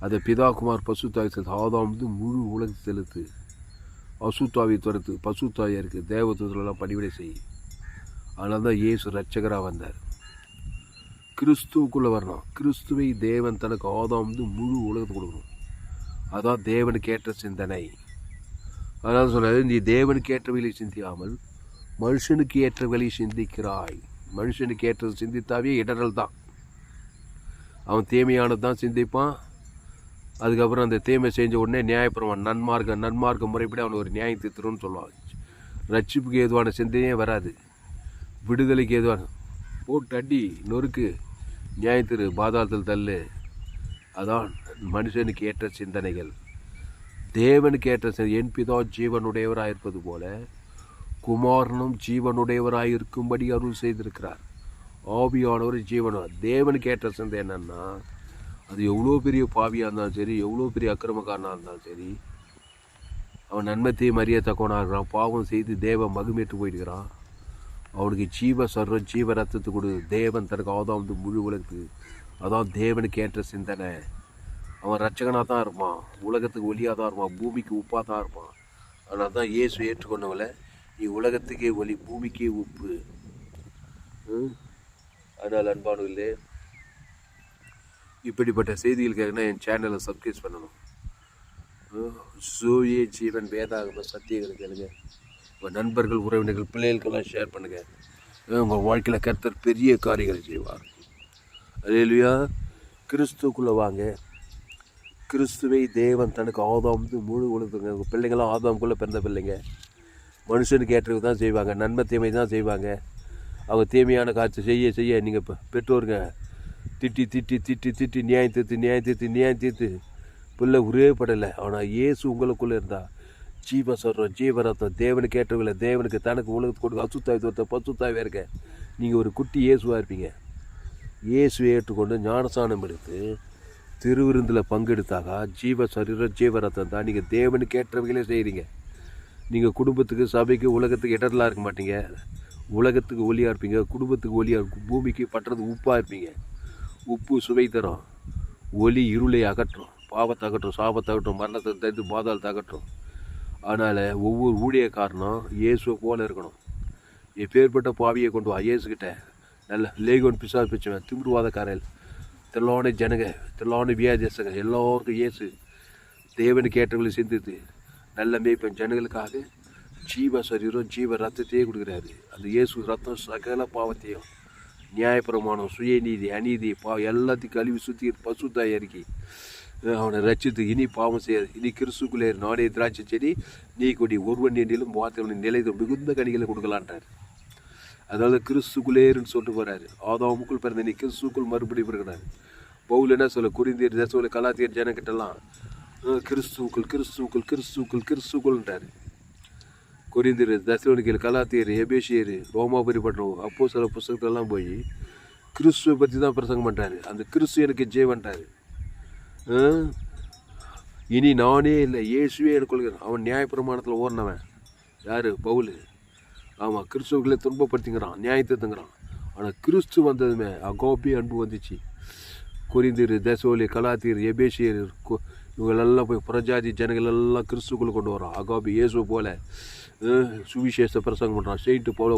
அதை பிதாகுமார் பசுத்தாவி செலுத்து, ஆதாம் முழு உலகத்தை செலுத்து, அசுத்தாவி துரத்து, பசுத்தாவியாக இருக்குது, தேவதூதரெல்லாம் பணிவிடை செய்யும். அதனால தான் இயேசு ரட்சகராக வந்தார். கிறிஸ்துவுக்குள்ளே வரணும். கிறிஸ்துவை தேவன் தனக்கு ஆதாம் முழு உலகத்தை கொடுக்கணும். அதான் தேவனுக்கு ஏற்ற சிந்தனை. அதனால் சொன்னார், நீ தேவனுக்கு ஏற்றவைகளை சிந்தியாமல் மனுஷனுக்கு ஏற்றவைகளை சிந்திக்கிறாய். மனுஷனுக்கு ஏற்றது சிந்தித்தாவே இடரல் தான். அவன் தீமையானது தான் சிந்திப்பான். அதுக்கப்புறம் அந்த தீமை செஞ்ச உடனே நியாயப்பிரமாணம் நன்மார்க்க முறைப்படி அவனுக்கு ஒரு நியாயம் தீர்த்துருன்னு சொல்லுவான். ரட்சிப்புக்கு ஏதுவான சிந்தனையே வராது. விடுதலைக்கு ஏதுவான போட்டு அடி நொறுக்கு நியாயத்திரு பாதாளத்தில் தள்ளு. அதான் மனுஷனுக்கு ஏற்ற சிந்தனைகள். தேவனுக்கு ஏற்ற என் பிதா ஜீவனுடையவராயிருப்பது போல குமாரனும் ஜீவனுடையவராயிருக்கும்படி அருள் செய்திருக்கிறார். ஆவியானவர் ஜீவனம். தேவனுக்கு ஏற்ற சிந்தை என்னன்னா, அது எவ்வளோ பெரிய பாவியாக இருந்தாலும் சரி, எவ்வளோ பெரிய அக்கிரமக்காரனாக இருந்தாலும் சரி, அவன் நன்மத்தையும் அறியத்தக்கவனாக இருக்கிறான். பாவம் செய்து தேவன் மகிமேற்று போயிடுக்கிறான். அவனுக்கு ஜீவ ரத்தத்தை கொடு. தேவன் தனக்கு ஆதாம் முழு உலகத்துக்கு. அதான் தேவனுக்கு ஏற்ற சிந்தனை. அவன் ரட்சகனாக தான் இருப்பான், உலகத்துக்கு ஒளியாக தான் இருப்பான், பூமிக்கு உப்பாக தான் இருப்பான். ஆனால் தான் இயேசு ஏற்றுக்கொண்டவளை, நீ உலகத்துக்கே ஒளி, பூமிக்கே உப்பு. அதனால் அன்பானவர்களே, இப்படிப்பட்ட செய்திகளுக்காக என் சேனலை சப்ஸ்கிரைப் பண்ணணும். சூரிய ஜீவன் வேதாகம சத்தியங்களை கேளுங்க. உங்கள் நண்பர்கள், உறவினர்கள், பிள்ளைகளுக்கெல்லாம் ஷேர் பண்ணுங்கள். உங்கள் வாழ்க்கையில் கர்த்தர் பெரிய காரியங்களை செய்வார். அல்லேலூயா. கிறிஸ்துக்குள்ளே வாங்க. கிறிஸ்துவை தேவன் தனக்கு ஆதாம் முழு உலகத்துங்க. உங்கள் பிள்ளைங்களாம் ஆதாமுக்குள்ளே பிறந்த பிள்ளைங்க. மனுஷனுக்கு ஏற்றது தான் செய்வாங்க, நன்மை தீமை தான் செய்வாங்க. அவங்க தீமையான காட்சி செய்ய நீங்கள் பெற்றோருங்க திட்டி திட்டி திட்டி திட்டி நியாயம் தீர்த்து பிள்ளை ஒரே படலை. ஆனால் இயேசு உங்களுக்குள்ளே இருந்தால் ஜீவரத்தம் தேவனுக்கு ஏற்றவில்லை. தேவனுக்கு தனக்கு உலகத்துக்கு கொடுக்க அசுத்தாவி பசுத்தாவே இருக்க. நீங்கள் ஒரு குட்டி இயேசுவாக இருப்பீங்க. இயேசுவை ஏற்றுக்கொண்டு ஞானஸ்நானம் எடுத்து திருவிருந்தில் பங்கெடுத்தாக ஜீவரத்தம் தான். நீங்கள் தேவனுக்கு ஏற்றவைகளே செய்கிறீங்க. நீங்கள் குடும்பத்துக்கு, சபைக்கு, உலகத்துக்கு இடரலாக இருக்க மாட்டீங்க. உலகத்துக்கு ஒளியாக இருப்பீங்க, குடும்பத்துக்கு ஒளியாக இருக்கும், பூமிக்கு பட்டுறதுக்கு உப்பாக இருப்பீங்க. உப்பு சுவை தரும், ஒளி இருளை அகற்றும், பாவத்தை அகற்றும், சாபத்தை அகற்றும், மரணத்தை தடுத்து பாதாளத்தை அகற்றும். அதனால் ஒவ்வொரு ஊழியக்காரனும் இயேசுவை போல இருக்கணும். எப்பேற்பட்ட பாவியை கொண்டு வா இயேசுக்கிட்ட. நல்ல லேகோன் பிசாசு பிச்சுவேன், திமிருவாதக்காரல், திரளான ஜனங்க, திரளான வியாதியசங்க, எல்லோருக்கும் இயேசு தேவனுக்கு ஏற்றவங்களை சிந்தித்து நல்ல மேய்ப்பன் ஜனங்களுக்காக ஜீவ ரத்தத்தையே கொடுக்குறாரு. அந்த இயேசு ரத்தம் சகல பாவத்தையும், நியாயப்பிரமாணம், சுயநீதி, அநீதி, எல்லாத்தையும் கழுவி சுற்றி பசுத்தாய் அறிக்கை அவனை ரச்சித்து இனி பாவம் செய்யாது. இனி கிறிஸ்துக்குள்ளே நானே திராட்சை செடி, நீ கொடி, ஒருவன் எண்ணிலும் வார்த்தை நிலைத்து மிகுந்த கனிகளை கொடுக்கலான்றார். அதனால கிறிஸ்துக்குள்ளேருன்னு சொல்லிட்டு போகிறாரு. ஆதாமுக்குள் பிறந்த நீ கிறிஸ்துக்குள் மறுபடி பிறகுறாரு. பவுல் என்ன சொல்ல, கொரிந்தியர், தெசலோனிக்கேயர், கலாத்தியர் ஜனக்கிட்டலாம் கிறிஸ்துக்குள்ன்றாரு. கொரிந்தியர், தெசலோனிக்கேயர், கலாத்தியர், எபேசியர், ரோமாபுரி பட்டணம், அப்போஸ்தலர் புத்தகத்தெல்லாம் போய் கிறிஸ்துவை பற்றி தான் பிரசங்கம் பண்ணுறாரு. அந்த கிறிஸ்து எனக்கு ஜெயவன்றாரு. இனி நானே இல்லை, இயேசுவே எனக்கு கொள்கிறேன். அவன் நியாயப்பிரமாணத்தில் ஓடினவன் யார்? பவுல். ஆமாம், கிறிஸ்துவர்களே துன்பப்படுத்திங்கிறான், நியாயத்துங்கிறான். ஆனால் கிறிஸ்து வந்ததுமே அகோபி அன்பு வந்துச்சு. கொரிந்தியர், தெசலோனிக்கேயர், கலாத்தியர், எபேசியர், இவங்களெல்லாம் போய் புறஜாதி ஜனங்கள் எல்லாம் கிறிஸ்துக்குள்ளே கொண்டு வரான். அகோபி இயேசு போல சுவிசேஷ பிரசங்கம் பண்ணுறான். செயின்ட்டு போல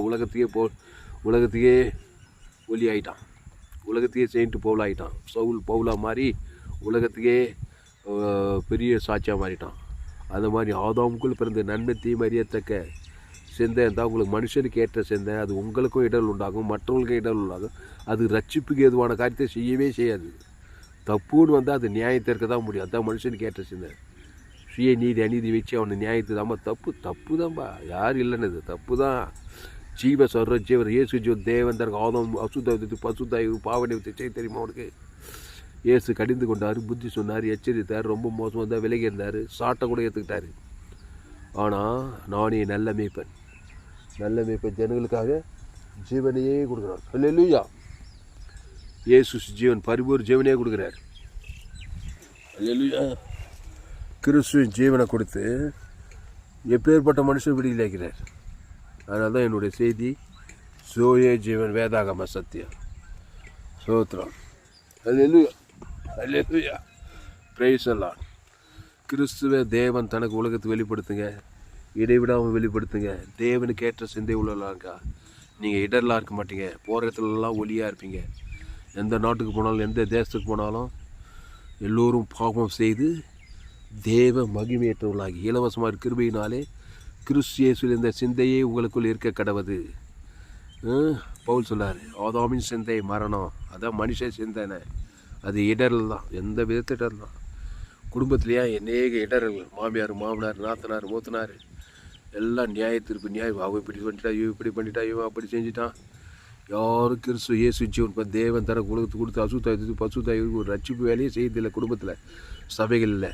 உலகத்துக்கே ஒலி ஆகிட்டான். உலகத்துக்கே செயின்ட்டு பவுல் ஆகிட்டான். சவுல் பவுலாக மாறி உலகத்துக்கே பெரிய சாட்சியாக மாறிட்டான். அந்த மாதிரி ஆதாமுக்குள் பிறந்த நன்மை தீமை அறியத்தக்க சிந்தை இருந்தால் உங்களுக்கு மனுஷனுக்கு ஏற்ற சிந்தை. அது உங்களுக்கும் இடல் உண்டாகும், மற்றவங்களுக்கும் இடல் உண்டாகும். அது ரட்சிப்புக்கு ஏதுவான காரியத்தை செய்யவே செய்யாது. தப்புன்னு வந்தால் அது நியாயத்திற்கு தான் முடியும். அதுதான் மனுஷனுக்கு ஏற்ற சிந்தை. சுய நீதி அநீதி வச்சு அவனை நியாயத்து தான்ப்பா, தப்பு தான்ப்பா, யார் இல்லைன்னு தப்பு தான். ஜீவர் இயேசு தேவன் தனக்கு ஆதம் அசுத்தாய் பசுத்தாய் பாவனை வச்சு தெரியுமா அவனுக்கு? இயேசு கடிந்து கொண்டார், புத்தி சொன்னார், எச்சரித்தார், ரொம்ப மோசம் வந்தால் விலகி இருந்தார், சாட்டை கூட ஏற்றுக்கிட்டார். ஆனால் நானே நல்ல மேய்ப்பன் ஜனங்களுக்காக ஜீவனையே கொடுக்குறார். அல்லேலூயா. இயேசு ஜீவன் பரிபூர் ஜீவனையே கொடுக்குறார். அல்லேலூயா. கிறிஸ்துவின் ஜீவனை கொடுத்து எப்பேற்பட்ட மனுஷன் விடுதலைக்கிறார். அதனால தான் என்னுடைய செய்தி சோயே ஜீவன் வேதாகம சத்தியம். சோத்ரம். அல்லேலூயா. அல்லேலூயா. பிரைஸ் எல்லாம். கிறிஸ்துவ தேவன் தனக்கு உலகத்துக்கு வெளிப்படுத்துங்க, இடைவிடாமல் வெளிப்படுத்துங்க. தேவனுக்கு ஏற்ற சிந்தை உள்ளலாம் இருக்கா. நீங்கள் இடர்லாம் இருக்க மாட்டீங்க, போகிற இடத்துலலாம் ஒளியாக இருப்பீங்க. எந்த நாட்டுக்கு போனாலும், எந்த தேசத்துக்கு போனாலும் எல்லோரும் பாவம் செய்து தேவ மகிமையற்றவர்களாகி இலவசமாக கிருபையினாலே கிறிஸ்து இயேசுவில் இந்த சிந்தையே உங்களுக்குள் இருக்க கடவுது. பவுல் சொல்லார், ஆதாமின் சிந்தை மரணம், அதான் மனுஷ சிந்தனை, அது இடரல் தான், எந்த விதத்து இடரல் தான். குடும்பத்துலேயே அநேக இடர்கள், மாமியார் மாமனார் நாத்தனார் மூத்தனார் எல்லாம் நியாயத்திருப்பு நியாயம், அவன் இப்படி பண்ணிட்டா இவன் இப்படி பண்ணிட்டா இவன் அப்படி செஞ்சுட்டான். யாரும் கிறிஸ்து இயேசு ஜீவன் இப்போ தேவன் தர உலகத்துக்கு கொடுத்து அசுத்தாய் பசுத்தாய் ஒரு ரட்சிப்பு வேலையே செய்யறதில்லை. குடும்பத்தில் சபைகளில்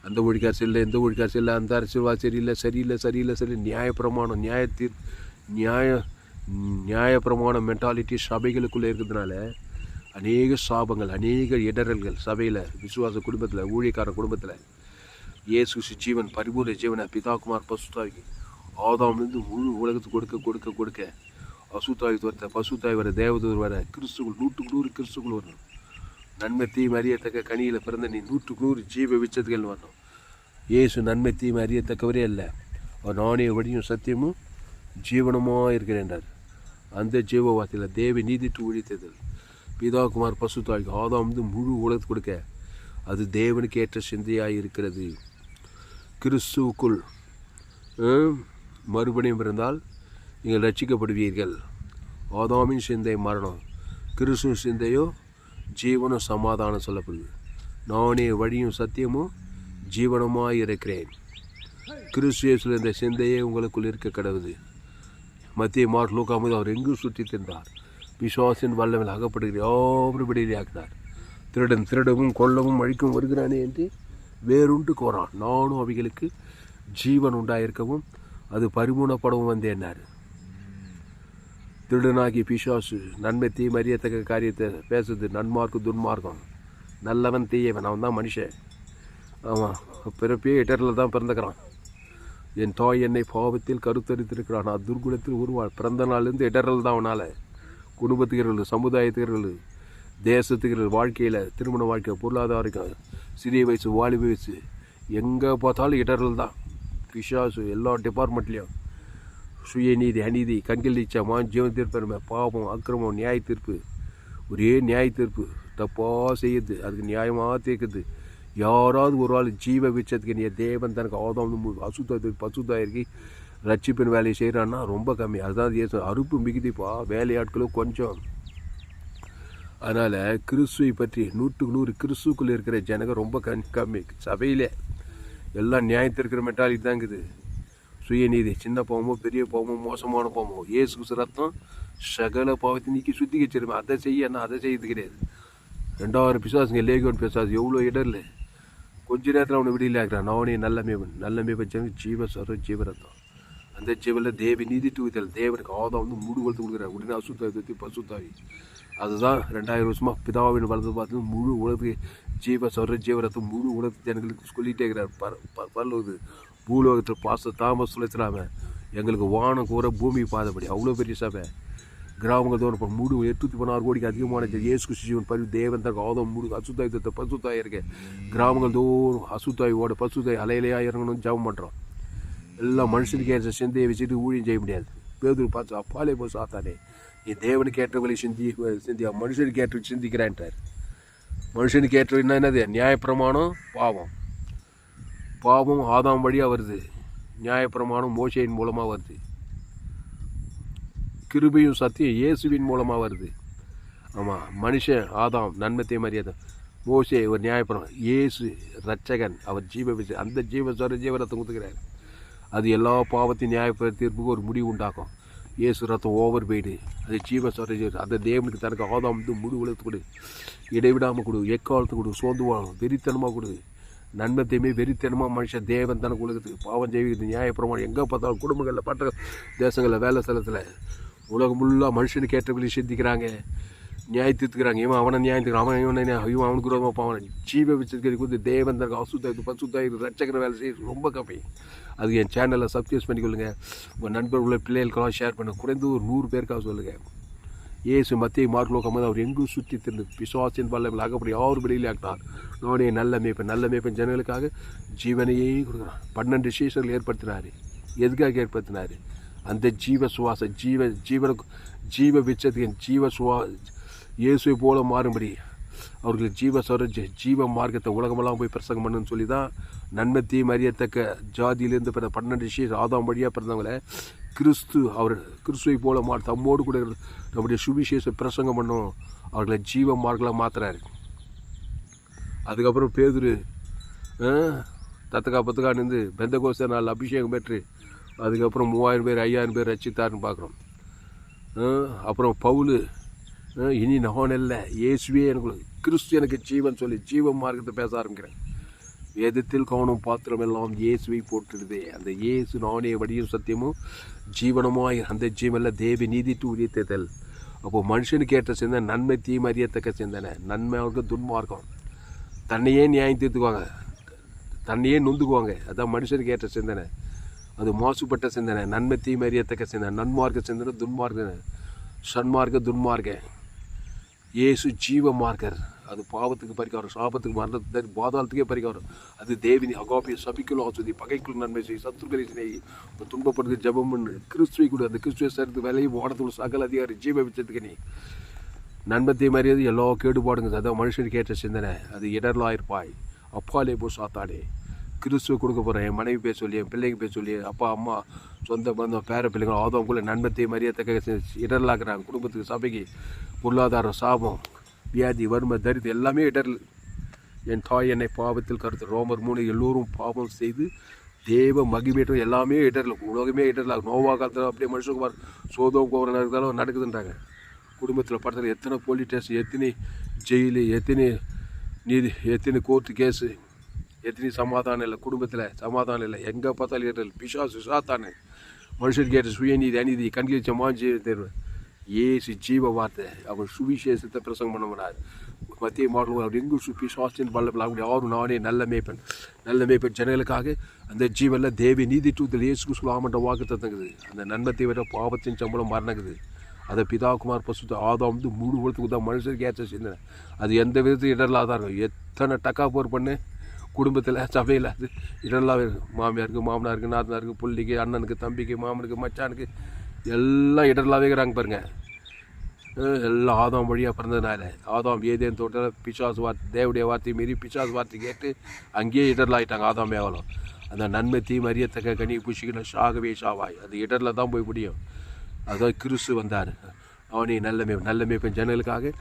அந்த ஒழிக்கார் சரியில்லை, இந்த ஒழிக்கார் சரியில்லை, அந்த அரசியல்வா சரியில்லை. நியாயப்பிரமாணம் நியாயப்பிரமாண மென்டாலிட்டி சபைகளுக்குள்ளே இருக்கிறதுனால அநேக சாபங்கள், அநேக இடரல்கள் சபையில், விசுவாச குடும்பத்தில், ஊழியக்கார குடும்பத்தில். இயேசு ஜீவன் பரிபூர்ண ஜீவனை பிதாகுமார் பசுத்தாய்க்கு ஆதாம்லேருந்து முழு உலகத்துக்கு கொடுக்க அசுத்தாய் துரத்த பசுத்தாய் வர தேவதூர் வர கிறிஸ்துக்குள் 100% கிறிஸ்துக்குள் வரணும். நன்மை தீமை அறியத்தக்க கனியில் பிறந்த நீ 100% ஜீவ விச்சத்துகள் வரணும். இயேசு நன்மை தீமை அறியத்தக்கவரே அல்ல, அவர் நானே வழியும் சத்தியமும் ஜீவனமாக இருக்கிறேன்றார். அந்த ஜீவ வார்த்தையில் தேவை நீதிட்டு ஒழித்தது பிதாகுமார் பசுத்தாய்க்கு ஆதாம் முழு உலகத்து கொடுக்க அது தேவனுக்கு ஏற்ற சிந்தையாக இருக்கிறது. கிறிஸ்துவுக்குள் மறுபடியும் இருந்தால் நீங்கள் ரட்சிக்கப்படுவீர்கள். ஆதாமின் சிந்தை மரணம், கிறிஸ்து சிந்தையோ ஜீவனும் சமாதானம் சொல்லப்படுது. நானே வழியும் சத்தியமும் ஜீவனமாக இருக்கிறேன். கிறிஸ்து இயேசுவில் இந்த சிந்தையே உங்களுக்குள் இருக்க கடவுது. மத்திய மார்க் லூக்காமது அவர் எங்கும் சுற்றி தின்றார், விசுவாசின் வல்லவில் அகப்படுகிற யாரும் விடுதலையாக்கினார். திருடவும் கொல்லவும் அழிக்கவும் வருகிறானே என்று வேறுண்டு கோரான், நானும் அவைகளுக்கு ஜீவன் உண்டாயிருக்கவும் அது பரிமூணப்படவும் வந்தேன்னார். திருடனாகி பிசாசு நன்மை தீமை அறியத்தக்க காரியத்தை பேசுது, நன்மார்க்கு துன்மார்க்கம், நல்லவன் தீயவன், அவன் தான் மனுஷன். ஆமாம், பிறப்பே இடரில் தான் பிறந்துக்கிறான். என் தாய் என்னை பாவத்தில் கருத்தரித்திருக்கிறான், நான் துர்குணத்தில் உருவாள். பிறந்த நாள்லேருந்து இடரல் தான் அவனால். குடும்பத்துக்கு, சமுதாயத்துக்கு, தேசத்துக்கு, வாழ்க்கையில், திருமண வாழ்க்கை, பொருளாதாரம், சிறிய வயசு, வாலிப வயசு, எங்கே பார்த்தாலும் இடரல் தான். பிசாசு எல்லா டிபார்ட்மெண்ட்லேயும் சுயநீதி, அநீதி, கண்கள் இச்சா, ஜீவன் தீர்ப்பெருமை, பாவம், அக்கிரமம், நியாய தீர்ப்பு, ஒரே நியாய தீர்ப்பு, தப்பாக செய்யுது, அதுக்கு நியாயமாக தீர்க்குது. யாராவது ஒரு ஆள் ஜீவ விச்சத்துக்கு நீ தேவன் தனக்கு ஆதாம் பசுத்தாயிருக்கு ரட்சிப்பின் வேலையை செய்கிறான்னா ரொம்ப கம்மி. அதுதான் அறுப்பு மிகுதிப்பா, வேலையாட்களும் கொஞ்சம். அதனால் கிறிஸ்துவை பற்றி 100% கிறிஸ்துக்குள்ளே இருக்கிற ஜனங்க ரொம்ப கம்மி. சபையிலே எல்லாம் நியாயத்திருக்கிற மென்டாலிட்டி தான் இருக்குது. சுயநீதி, சின்ன பாவமோ பெரிய பாவமோ மோசமான பாவமோ, இயேசு ரத்தம் சகல பாவத்தை நீக்கி சுத்திகரிச்சிருமே, அதை செய்யணும், அதை செய்யறது கிடையாது. 2000 பிசாசுங்க, லேகோன் பிசாசு எவ்வளோ இடர்ல கொஞ்ச நேரத்தில் அவனை விடியில் ஆகிறான். நானே நல்ல மேவன் ஜீவரத்தம். அந்த ஜீவனில் தேவி நீதி தூவித்தல், தேவனுக்கு ஆதாம் முழு வளர்த்து கொடுக்குறாரு. உடனே அசுத்தாவி பசுத்தாவி, அதுதான் 2000 வருஷமாக பிதாவின் வளர்த்து பார்த்து முழு உலகத்துக்கு ஜீவரத்தம் முழு உலகத்து ஜனங்களுக்கு சொல்லிகிட்டே இருக்கிறார். பரலோது பூலோகத்தில் தாமஸ் சுழற்றாம எங்களுக்கு வானம் கூற பூமி பாதபடி அவ்வளோ பெரிய சபை. கிராமங்கள் தோறும் முழு 816 கோடிக்கு அதிகமான இயேசு ஜீவன் பரி தேவன் தனக்கு ஆதம் முழு அசுத்தாயத்தை பசுத்தாய் இருக்க கிராமங்கள் தோறும் அசுத்தாயோட பசுத்தாய் அலையிலையாக இறங்கணும்னு ஜபம் பண்ணுறோம். எல்லாம் மனுஷனுக்கு ஏற்ற சிந்தையை வச்சுட்டு ஊழியம் செய்ய முடியாது. பேதுரு பார்த்து அப்பாலே போய் சாத்தானே, நீ தேவனுக்கு ஏற்றவழி சிந்தியா, மனுஷனுக்கு ஏற்ற சிந்திக்கிறான்ட்டார். மனுஷனுக்கு ஏற்ற என்னது? நியாயப்பிரமாணம் பாவம் ஆதாம் வழியாக வருது, நியாயப்பிரமாணம் மோசையின் மூலமாக வருது, கிருபையும் சத்தியம் இயேசுவின் மூலமாக வருது. ஆமாம், மனுஷன் ஆதாம் நன்மத்தை மரியாதை, மோசே ஒரு நியாயப்பிரமாணம், இயேசு ரட்சகன், அவர் அந்த ஜீவரத்தை கொடுத்துக்கிறார். அது எல்லா பாவத்தையும் நியாயத்தீர்ப்புக்கு ஒரு முடிவு உண்டாக்கும். இயேசு ரத்தம் ஓவர் போயிடு, அது அந்த தேவனுக்கு தனக்கு ஆதாம் முழு உலகத்து கொடு, இடைவிடாமல் கொடு, எக்காலத்து கொடு, சோர்ந்து வாழும் வெறித்தனமாக கொடு. நன்மத்தையுமே வெறித்தனமாக மனுஷன் தேவன் தனக்கு உலகத்துக்கு பாவம் செய்வது நியாயப்பிரமாணம் எங்கே பார்த்தாலும் குடும்பங்களில் பட்ட தேசங்களில் வேலை ஸ்தலத்தில் உலகம் ஃபுல்லாக மனுஷனுக்கு ஏற்றவழி சிந்திக்கிறாங்க, நியாயத்துக்கிறாங்க. இவன் அவனை நியாயத்துக்கிறான், இவன் அவனுக்கு ரொம்ப பாவம். ஜீவ விச்சத்துக்கு வந்து தேவன் தனக்கு பசுத்தாய் ரட்சக்கிற வேலை செய்ய ரொம்ப கம்மி. அது என் சேனலில் சப்ஸ்கிரைப் பண்ணிக்கொள்ளுங்கள். உங்கள் நண்பர்களை பிள்ளைகளுக்கெல்லாம் ஷேர் பண்ணுங்கள். குறைந்து ஒரு 100 பேருக்காக சொல்லுங்கள். இயேசு மத்திய மார்க் லோகமாக அவர் எங்கும் சுற்றி திருந்து பிசாசின் வல்லமையில் அகப்படி யார் வெளியில் ஆக்கினார். நானே நல்ல மேய்ப்பன் ஜனங்களுக்காக ஜீவனையே கொடுக்குறான். 12 சீஷர்கள் ஏற்படுத்தினார். எதுக்காக ஏற்படுத்தினார்? அந்த ஜீவ விச்சத்துக்கு இயேசுவை போல மாறும்படி அவர்களுக்கு ஜீவ ஜீவ மார்க்கத்தை உலகமெல்லாம் போய் பிரசங்கம் பண்ணுன்னு சொல்லி தான் நன்மை தீமை அறியத்தக்க ஜாதியிலேருந்து பிறந்த 12 விஷயம் ஆதாம் வழியாக பிறந்தவங்கள கிறிஸ்துவை போல தம்மோடு கூட நம்முடைய சுவிசேஷ பிரசங்கம் பண்ணும் அவர்களை ஜீவ மார்க்கெலாம் மாற்றுறாரு. அதுக்கப்புறம் பேதுரு பத்துக்கா நின்று பெந்தகோஸ்தே நாள் அபிஷேகம் பெற்று அதுக்கப்புறம் 3000 பேர் 5000 பேர் ரட்சித்தாருன்னு பார்க்குறோம். அப்புறம் பவுல் இனி நான் இல்லை, இயேசுவே எனக்கு கிறிஸ்து எனக்கு ஜீவன் சொல்லி ஜீவ மார்க்கத்தை பேச ஆரம்பிக்கிறேன். வேதத்தில் கவனம் பாத்திரம் எல்லாம் இயேசுவை போட்டுடுதே, அந்த இயேசு நானே வழியும் சத்தியமும் ஜீவனமாய் அந்த ஜீவனில் தேவி நீதிட்டு உரியத்தல். அப்போது மனுஷனுக்கு ஏற்ற சிந்தனை நன்மை தீமை அறியத்தக்க சிந்தனை. நன்மை அவருக்கு துன்மார்க்கம், தன்னையே நியாயம் தீர்த்துக்குவாங்க, தன்னையே நொந்துக்குவாங்க. அதான் மனுஷனுக்கு ஏற்ற சிந்தனை. அது மாசுபட்ட சிந்தனை. நன்மை தீமை அறியத்தக்க சிந்தனை, நன்மார்க்க சிந்தனை, துன்மார்க்க சன்மார்க்க துன்மார்க்க. இயேசு ஜீவ மார்க்கர். அது பாவத்துக்கு பறிக்காரும், சாபத்துக்கு மரணத்துக்கு பாதாளத்துக்கே பறிக்காரும். அது தேவினி அகாபிய சபிக்குள் ஆசுதி பகைக்குள் நன்மை செய்யும் சத்துருக்களை சிநேகி துன்பப்படுது ஜபம் பண்ணு கிறிஸ்துவை கூட அந்த கிறிஸ்துவை சேர்த்து விலையும் ஓடத்துள்ள சகல அதிகாரி ஜீவ விச்சத்துக்கு நீ நன்மத்தை மறியது எல்லா கேடுபாடுங்க. அதான் மனுஷனுக்கு ஏற்ற சிந்தனை. அது இடர்லாயிருப்பாய் அப்பாலே போ சாத்தாடே. கிறிஸ்துவை கொடுக்க போகிறேன், என் மனைவி பேர் சொல்லி, என் பிள்ளைங்க பேர் சொல்லி, அப்பா அம்மா சொந்த பந்தம் பேர பிள்ளைங்க ஆதவங்குள்ள நன்மத்தை மறியத்தக்க இடர்லாக்குறாங்க. குடும்பத்துக்கு சபைக்கு பொருளாதாரம் சாபம் வியாதி வறுமை தரித்து எல்லாமே இடர்ல். என் தாய் என்னை பாவத்தில் கருத்து ரோமர் 3 எல்லோரும் பாவம் செய்து தேவ மகிமேற்றம் எல்லாமே இடர்ல. உலகமே இடர்லாகும். நோவா காலத்தில் அப்படியே மனுஷகுமார் சோதோம் கோவரனாக இருந்தாலும் நடக்குதுன்றாங்க. குடும்பத்தில் படத்தில் எத்தனை போலீஸ் ஸ்டேஷன், எத்தனை ஜெயிலு, எத்தனை கோர்ட்டு கேஸு, எத்தனை சமாதானம் இல்லை. குடும்பத்தில் சமாதானம் இல்லை, எங்கே பார்த்தாலும் இடர்ல. பிசாசு சாத்தானு மனுஷனுக்கு ஏற்ற சுயநீதி அநீதி கண்களிச்ச மாஞ்சி தேர்வு. ஏசு ஜீவ வார்த்தை அவர் சுவிசேஷத்தை பிரசங்கம் பண்ணுறார். மத்திய மாடல் அவர் எங்கு பிசாசின் பல்லப்பில் அவங்களுடைய யாரும் நானே நல்ல மேய்ப்பன் ஜனங்களுக்காக அந்த ஜீவனில் தேவி நீதி டூத்தில் இயேசு சொல்லாமன்ற வாக்கு தங்குது. அந்த நன்மத்தை விட பாவத்தின் சம்பளம் மரணக்குது. அதை பிதாகுமார் பசுத்த ஆதாம் வந்து 3 வருஷத்துக்கு தான் மனுஷனுக்கு ஏற்ற சிந்தனை. அது எந்த விதத்தையும் இடர்லாதான் இருக்கும். எத்தனை டக்கா போர் பண்ணு குடும்பத்தில் சபையில் அது இடர்லாம் இருக்கும். மாமியாருக்கு மாமனாருக்கு நாத்தனாருக்கு புள்ளிக்கு அண்ணனுக்கு தம்பிக்கு மாமனுக்கு மச்சானுக்கு எல்லாம் இடர்லாவே இருக்கிறாங்க பாருங்க. எல்லாம் ஆதாம் வழியாக பிறந்ததுனால ஆதாம் ஏதேன் தோட்டத்தில் பிசாசு வார்த்தை தேவடைய வார்த்தை மீறி பிசாசு வார்த்தை கேட்டு அங்கேயே இடர்லாயிட்டாங்க. ஆதாம் ஏவலம் அந்த நன்மை தீமை அறியத்தக்க கனி புஷிக்கணும் சாகவே சாவாய். அது இடரில் தான் போய் முடியும். அதான் கிறிஸ்து வந்தார். அவனே நல்ல மேய்ப்பன் ஜனங்களுக்காக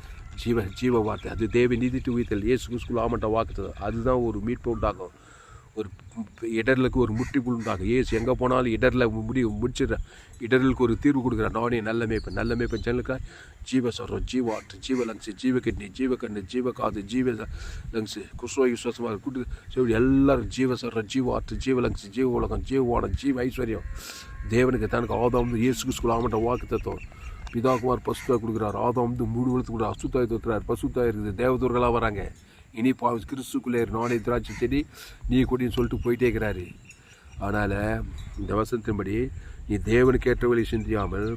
ஜீவ வார்த்தை. அது தேவி நீதிட்டு உயிர்த்தல் இயேசு கிறிஸ்துக்குள் ஆமட்ட வாக்குறது. அதுதான் ஒரு மீட்பு உண்டாகும். ஒரு இடர்களுக்கு ஒரு முற்றுப்புள் உண்டாகும். ஏசு எங்கே போனாலும் இடரில் முடிச்சிடுற இடர்களுக்கு ஒரு தீர்வு கொடுக்குறேன். நானே நல்ல மேய்ப்பன் ஜனங்களுக்காக ஜீவ சொல்கிறோம். ஜீவாட்டு ஜீவ லங்ஸு ஜீவ கிட்னி ஜீவ கண்ணு ஜீவ காது ஜீவ லங்ஸு குஸ்வ விசுவாசமாக கூட்டு செவி எல்லாரும் ஜீவ சொல்கிறோம். ஜீவாட்டு ஜீவ லங்ஸு ஜீவ உலகம் ஜீவ வானம் ஜீவ ஐஸ்வர்யம். தேவனுக்கு தனக்கு ஆதாம் இயேசு கிறிஸ்துக்குள் ஆமட்ட வாக்கு தத்துவம் பிதாகுமார் பசுத்தாய் கொடுக்குறாரு. ஆதாம் 3 வருஷத்துக்கு கூட அசுத்தாய் தோற்றுறாரு. பசுத்தாய் இருக்குது. தேவதூர்களாக வராங்க. இனி கிறிஸ்துக்குள்ளே நானே திராட்சை செடி நீ கொடின்னு சொல்லிட்டு போயிட்டே இருக்கிறாரு. அதனால் இந்த வசனத்தின்படி நீ தேவனுக்கு ஏற்ற வழி சிந்தியாமல்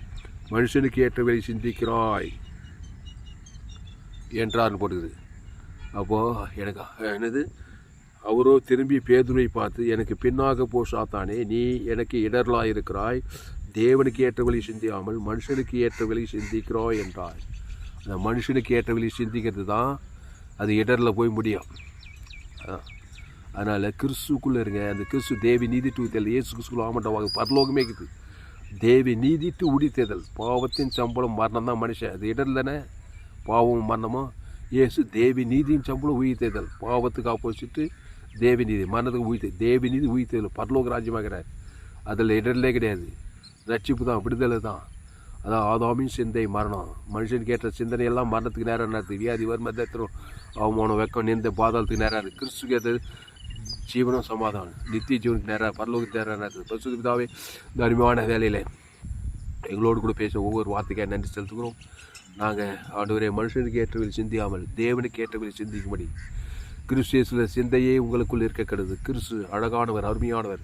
மனுஷனுக்கு ஏற்ற வழி சிந்திக்கிறாய் என்றார்னு போடுது. அப்போது எனக்கு என்னது அவரோ திரும்பி பேதுரை பார்த்து எனக்கு பின்னாக போ சாத்தானே, நீ எனக்கு இடர்லாக இருக்கிறாய், தேவனுக்கு ஏற்ற வழி சிந்தியாமல் மனுஷனுக்கு ஏற்ற வழி சிந்திக்கிறாய் என்றாய். அந்த மனுஷனுக்கு ஏற்ற வழி சிந்திக்கிறது தான் அது இடரில் போய் முடியும். அதனால் கிறிஸ்துக்குள்ளே இருங்க. அந்த கிறிஸ்து தேவி நீதிட்டு உயிர்த்தல் இயேசு கிறிஸ்துக்குள்ள ஆமட்டவாங்க பரலோகமே இருக்குது. தேவி நீதிட்டு உடித்தேதல் பாவத்தின் சம்பளம் மரணம் தான் மனுஷன். அது இடர் தானே பாவம் மரணமோ. இயேசு தேவி நீதியின் சம்பளம் உயிர்த்தேதல் பாவத்துக்கு ஆப்போசிட்டு தேவி நீதி மரணத்துக்கு உயிர்த்து தேவி நீதி உயிர்த்தேதல் பரலோக ராஜ்யமாகிறார். அதில் இடர்லே கிடையாது. ரட்சிப்பு தான், விடுதலை தான். அதான் ஆதாமின் சிந்தை மரணம். மனுஷனுக்கு ஏற்ற சிந்தனையெல்லாம் மரணத்துக்கு நேரம் நடத்துது. வியாதி வறுமை தத்திரம் அவமானம் வெக்கம் நிந்த பாதாளத்துக்கு நேரம் இருக்குது. கிறிஸ்துக்கு ஏற்றது ஜீவனம் சமாதானம் நித்திய ஜீவனுக்கு நேரம் பரலோகத்துக்கு நேரம் நடத்துது. பரிசுத்த பிதாவே இந்த அருமையான வேலையில் எங்களோடு கூட பேச ஒவ்வொரு வார்த்தைக்காக நன்றி செலுத்துக்கிறோம். நாங்கள் ஆண்டவரே மனுஷனுக்கு ஏற்றவில் சிந்தியாமல் தேவனுக்கு ஏற்றவில் சிந்திக்கும்படி கிறிஸ்து சிந்தையே உங்களுக்குள் இருக்க கிடது. கிறிஸ்து அழகானவர், அருமையானவர்.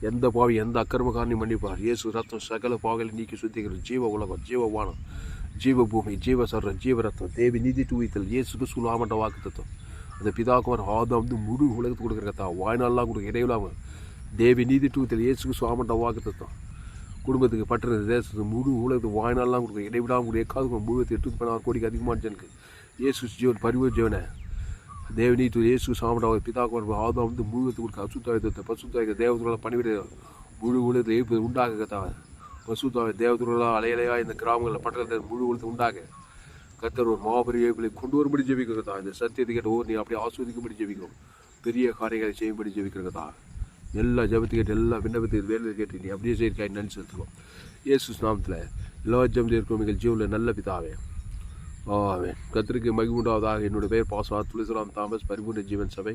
எந்த பாவி எந்த அக்கிரமக்காரனையும் மன்னிப்பார். இயேசு ரத்தம் சகல பாவங்களை நீக்கி சுத்திக்கிறது. ஜீவ உலகம் ஜீவ வானம் ஜீவ பூமி ஜீவ சர்றம் ஜீவ ரத்தம் தேவி நீதி தூய்த்தல் இயேசு கிறிஸ்து ஆமட்ட வாக்கு தத்துவம். அந்த பிதாக்குமார் ஆதாம் முழு உலகத்துக்கு கொடுக்குற கத்தா வாய்நாளெலாம் கொடுக்க இடையிலாமல் தேவி நீதி தூய்த்தல் இயேசு கிறிஸ்து ஆமட்ட வாக்கு தத்துவம். குடும்பத்துக்கு பட்டுறது தேசத்துக்கு முழு உலகத்துக்கு வாய்நாளெலாம் கொடுக்க இடைவிடாமல் கொடுக்க எக்காவது முழுவத்தை 8 கோடிக்கு அதிகமான ஜனக்கு இயேசு ஜீவன் பரிவு ஜீவனை தேவனீட்டு இயேசு சாமடாவை பிதாக்கு ஆதம் வந்து முழுவதுக்கு கொடுக்க அசுத்தாயத்தை பசுத்தாய தேவதூரெல்லாம் பணிவிட முழு உலகத்தை எழுப்பது உண்டாக கத்தாவை பசுத்தாவை தேவதூரெல்லாம் அலையலையாக இந்த கிராமங்களில் பட்டணத்தில் முழு உலகத்தை உண்டாக கத்தர் ஒரு மாபெரிய எழுப்புகளை கொண்டு வரும்படி ஜெபிக்கிறதா. இந்த சத்தியத்தை கேட்ட நீ அப்படியே ஆஸ்வதிக்கும்படி ஜெபிக்கும். பெரிய காரியங்களை செய்யும்படி ஜெபிக்கிறதா. எல்லா ஜெபத்தை கேட்டு எல்லா விண்ணப்பத்தை வேலை கேட்டு நீ அப்படியே செய்யிருக்காய் நன்றி செலுத்துவோம். இயேசு நாமத்தில் எல்லா ஜெபத்தை இருக்கும் எங்கள் ஜீவனில் நல்ல பிதாவே ஆமென். கர்த்தருக்கு மகிமை உண்டாவதாக. என்னுடைய பெயர் பாஸ்டர் துளசிராம் தாமஸ், பரிபூர்ண ஜீவன் சபை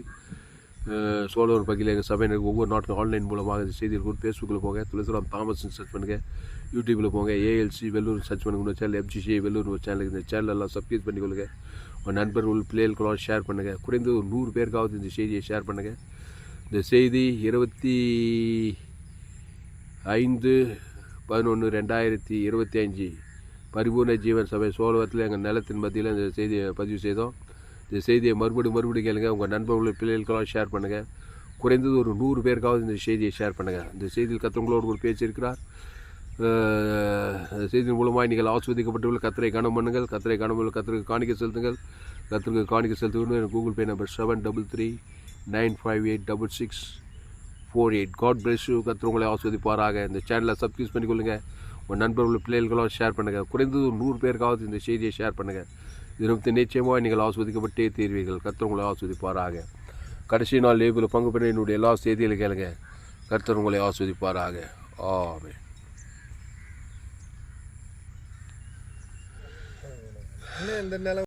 சோழர் பகுதியில் எங்கள் சபை எனக்கு ஒவ்வொரு நாட்டுக்கும் ஆன்லைன் மூலமாக இந்த செய்திகள் கூட ஃபேஸ்புக்கில் போங்க, துளசிராம் தாமஸ் சர்ச் பண்ணுங்கள். யூடியூப்பில் போங்க, ஏஎல்சி வெள்ளூர் சர்ச் பண்ணுங்க சேனல், எம்ஜிசி வெள்ளூர் ஒரு சேனலுக்கு இந்த சேனல் எல்லாம் சப்ஸ்கிரைப் பண்ணிக்கொள்ளுங்க. உங்கள் நண்பர்கள் பிள்ளைகளுக்கெல்லாம் ஷேர் பண்ணுங்கள். குறைந்து ஒரு 100 பேருக்காவது இந்த செய்தியை ஷேர் பண்ணுங்கள். இந்த செய்தி 25/11/2025 பரிபூர்ண ஜீவன் சபை சோழவரத்தில் எங்கள் நிலத்தின் மத்தியில் இந்த செய்தியை பதிவு செய்தோம். இந்த செய்தியை மறுபடியும் கேளுங்க. உங்கள் நண்பர்கள் பிள்ளைகளுக்கெல்லாம் ஷேர் பண்ணுங்கள். குறைந்தது ஒரு 100 பேருக்காவது இந்த செய்தியை ஷேர் பண்ணுங்கள். இந்த செய்தியில் கர்த்தங்களோடு ஒரு பேச்சு இருக்கிறார். செய்தியின் மூலமாக நீங்கள் ஆஸ்வதிக்கப்பட்டுள்ள கர்த்தரை கனம் பண்ணுங்கள். கர்த்தரை கனம் கர்த்தருக்கு காணிக்கை செலுத்துங்கள். கர்த்தருக்கு காணிக்கை செலுத்துவது எனக்கு Google Pay number 7339586648. God bless you. கர்த்தர் உங்களை ஆஸ்வதிப்பாராக. இந்த சேனலை சப்ஸ்கிரைப் பண்ணிக்கொள்ளுங்கள். உங்கள் நண்பர்கள் பிள்ளைகளுக்கெல்லாம் ஷேர் பண்ணுங்கள். குறைந்தது ஒரு 100 பேருக்காவது இந்த செய்தியை ஷேர் பண்ணுங்கள். இதற்கு நிச்சயமாக நீங்கள் ஆஸ்வதிக்கப்பட்டே தீர்வீர்கள். கர்த்தர் உங்களை ஆஸ்வதிப்பாராக. கடைசி நாள் லேபில் பங்கு பெற என்னுடைய எல்லா செய்திகளை கேளுங்க. கர்த்தர் உங்களை ஆஸ்வதிப்பாராக. ஆமென். இந்த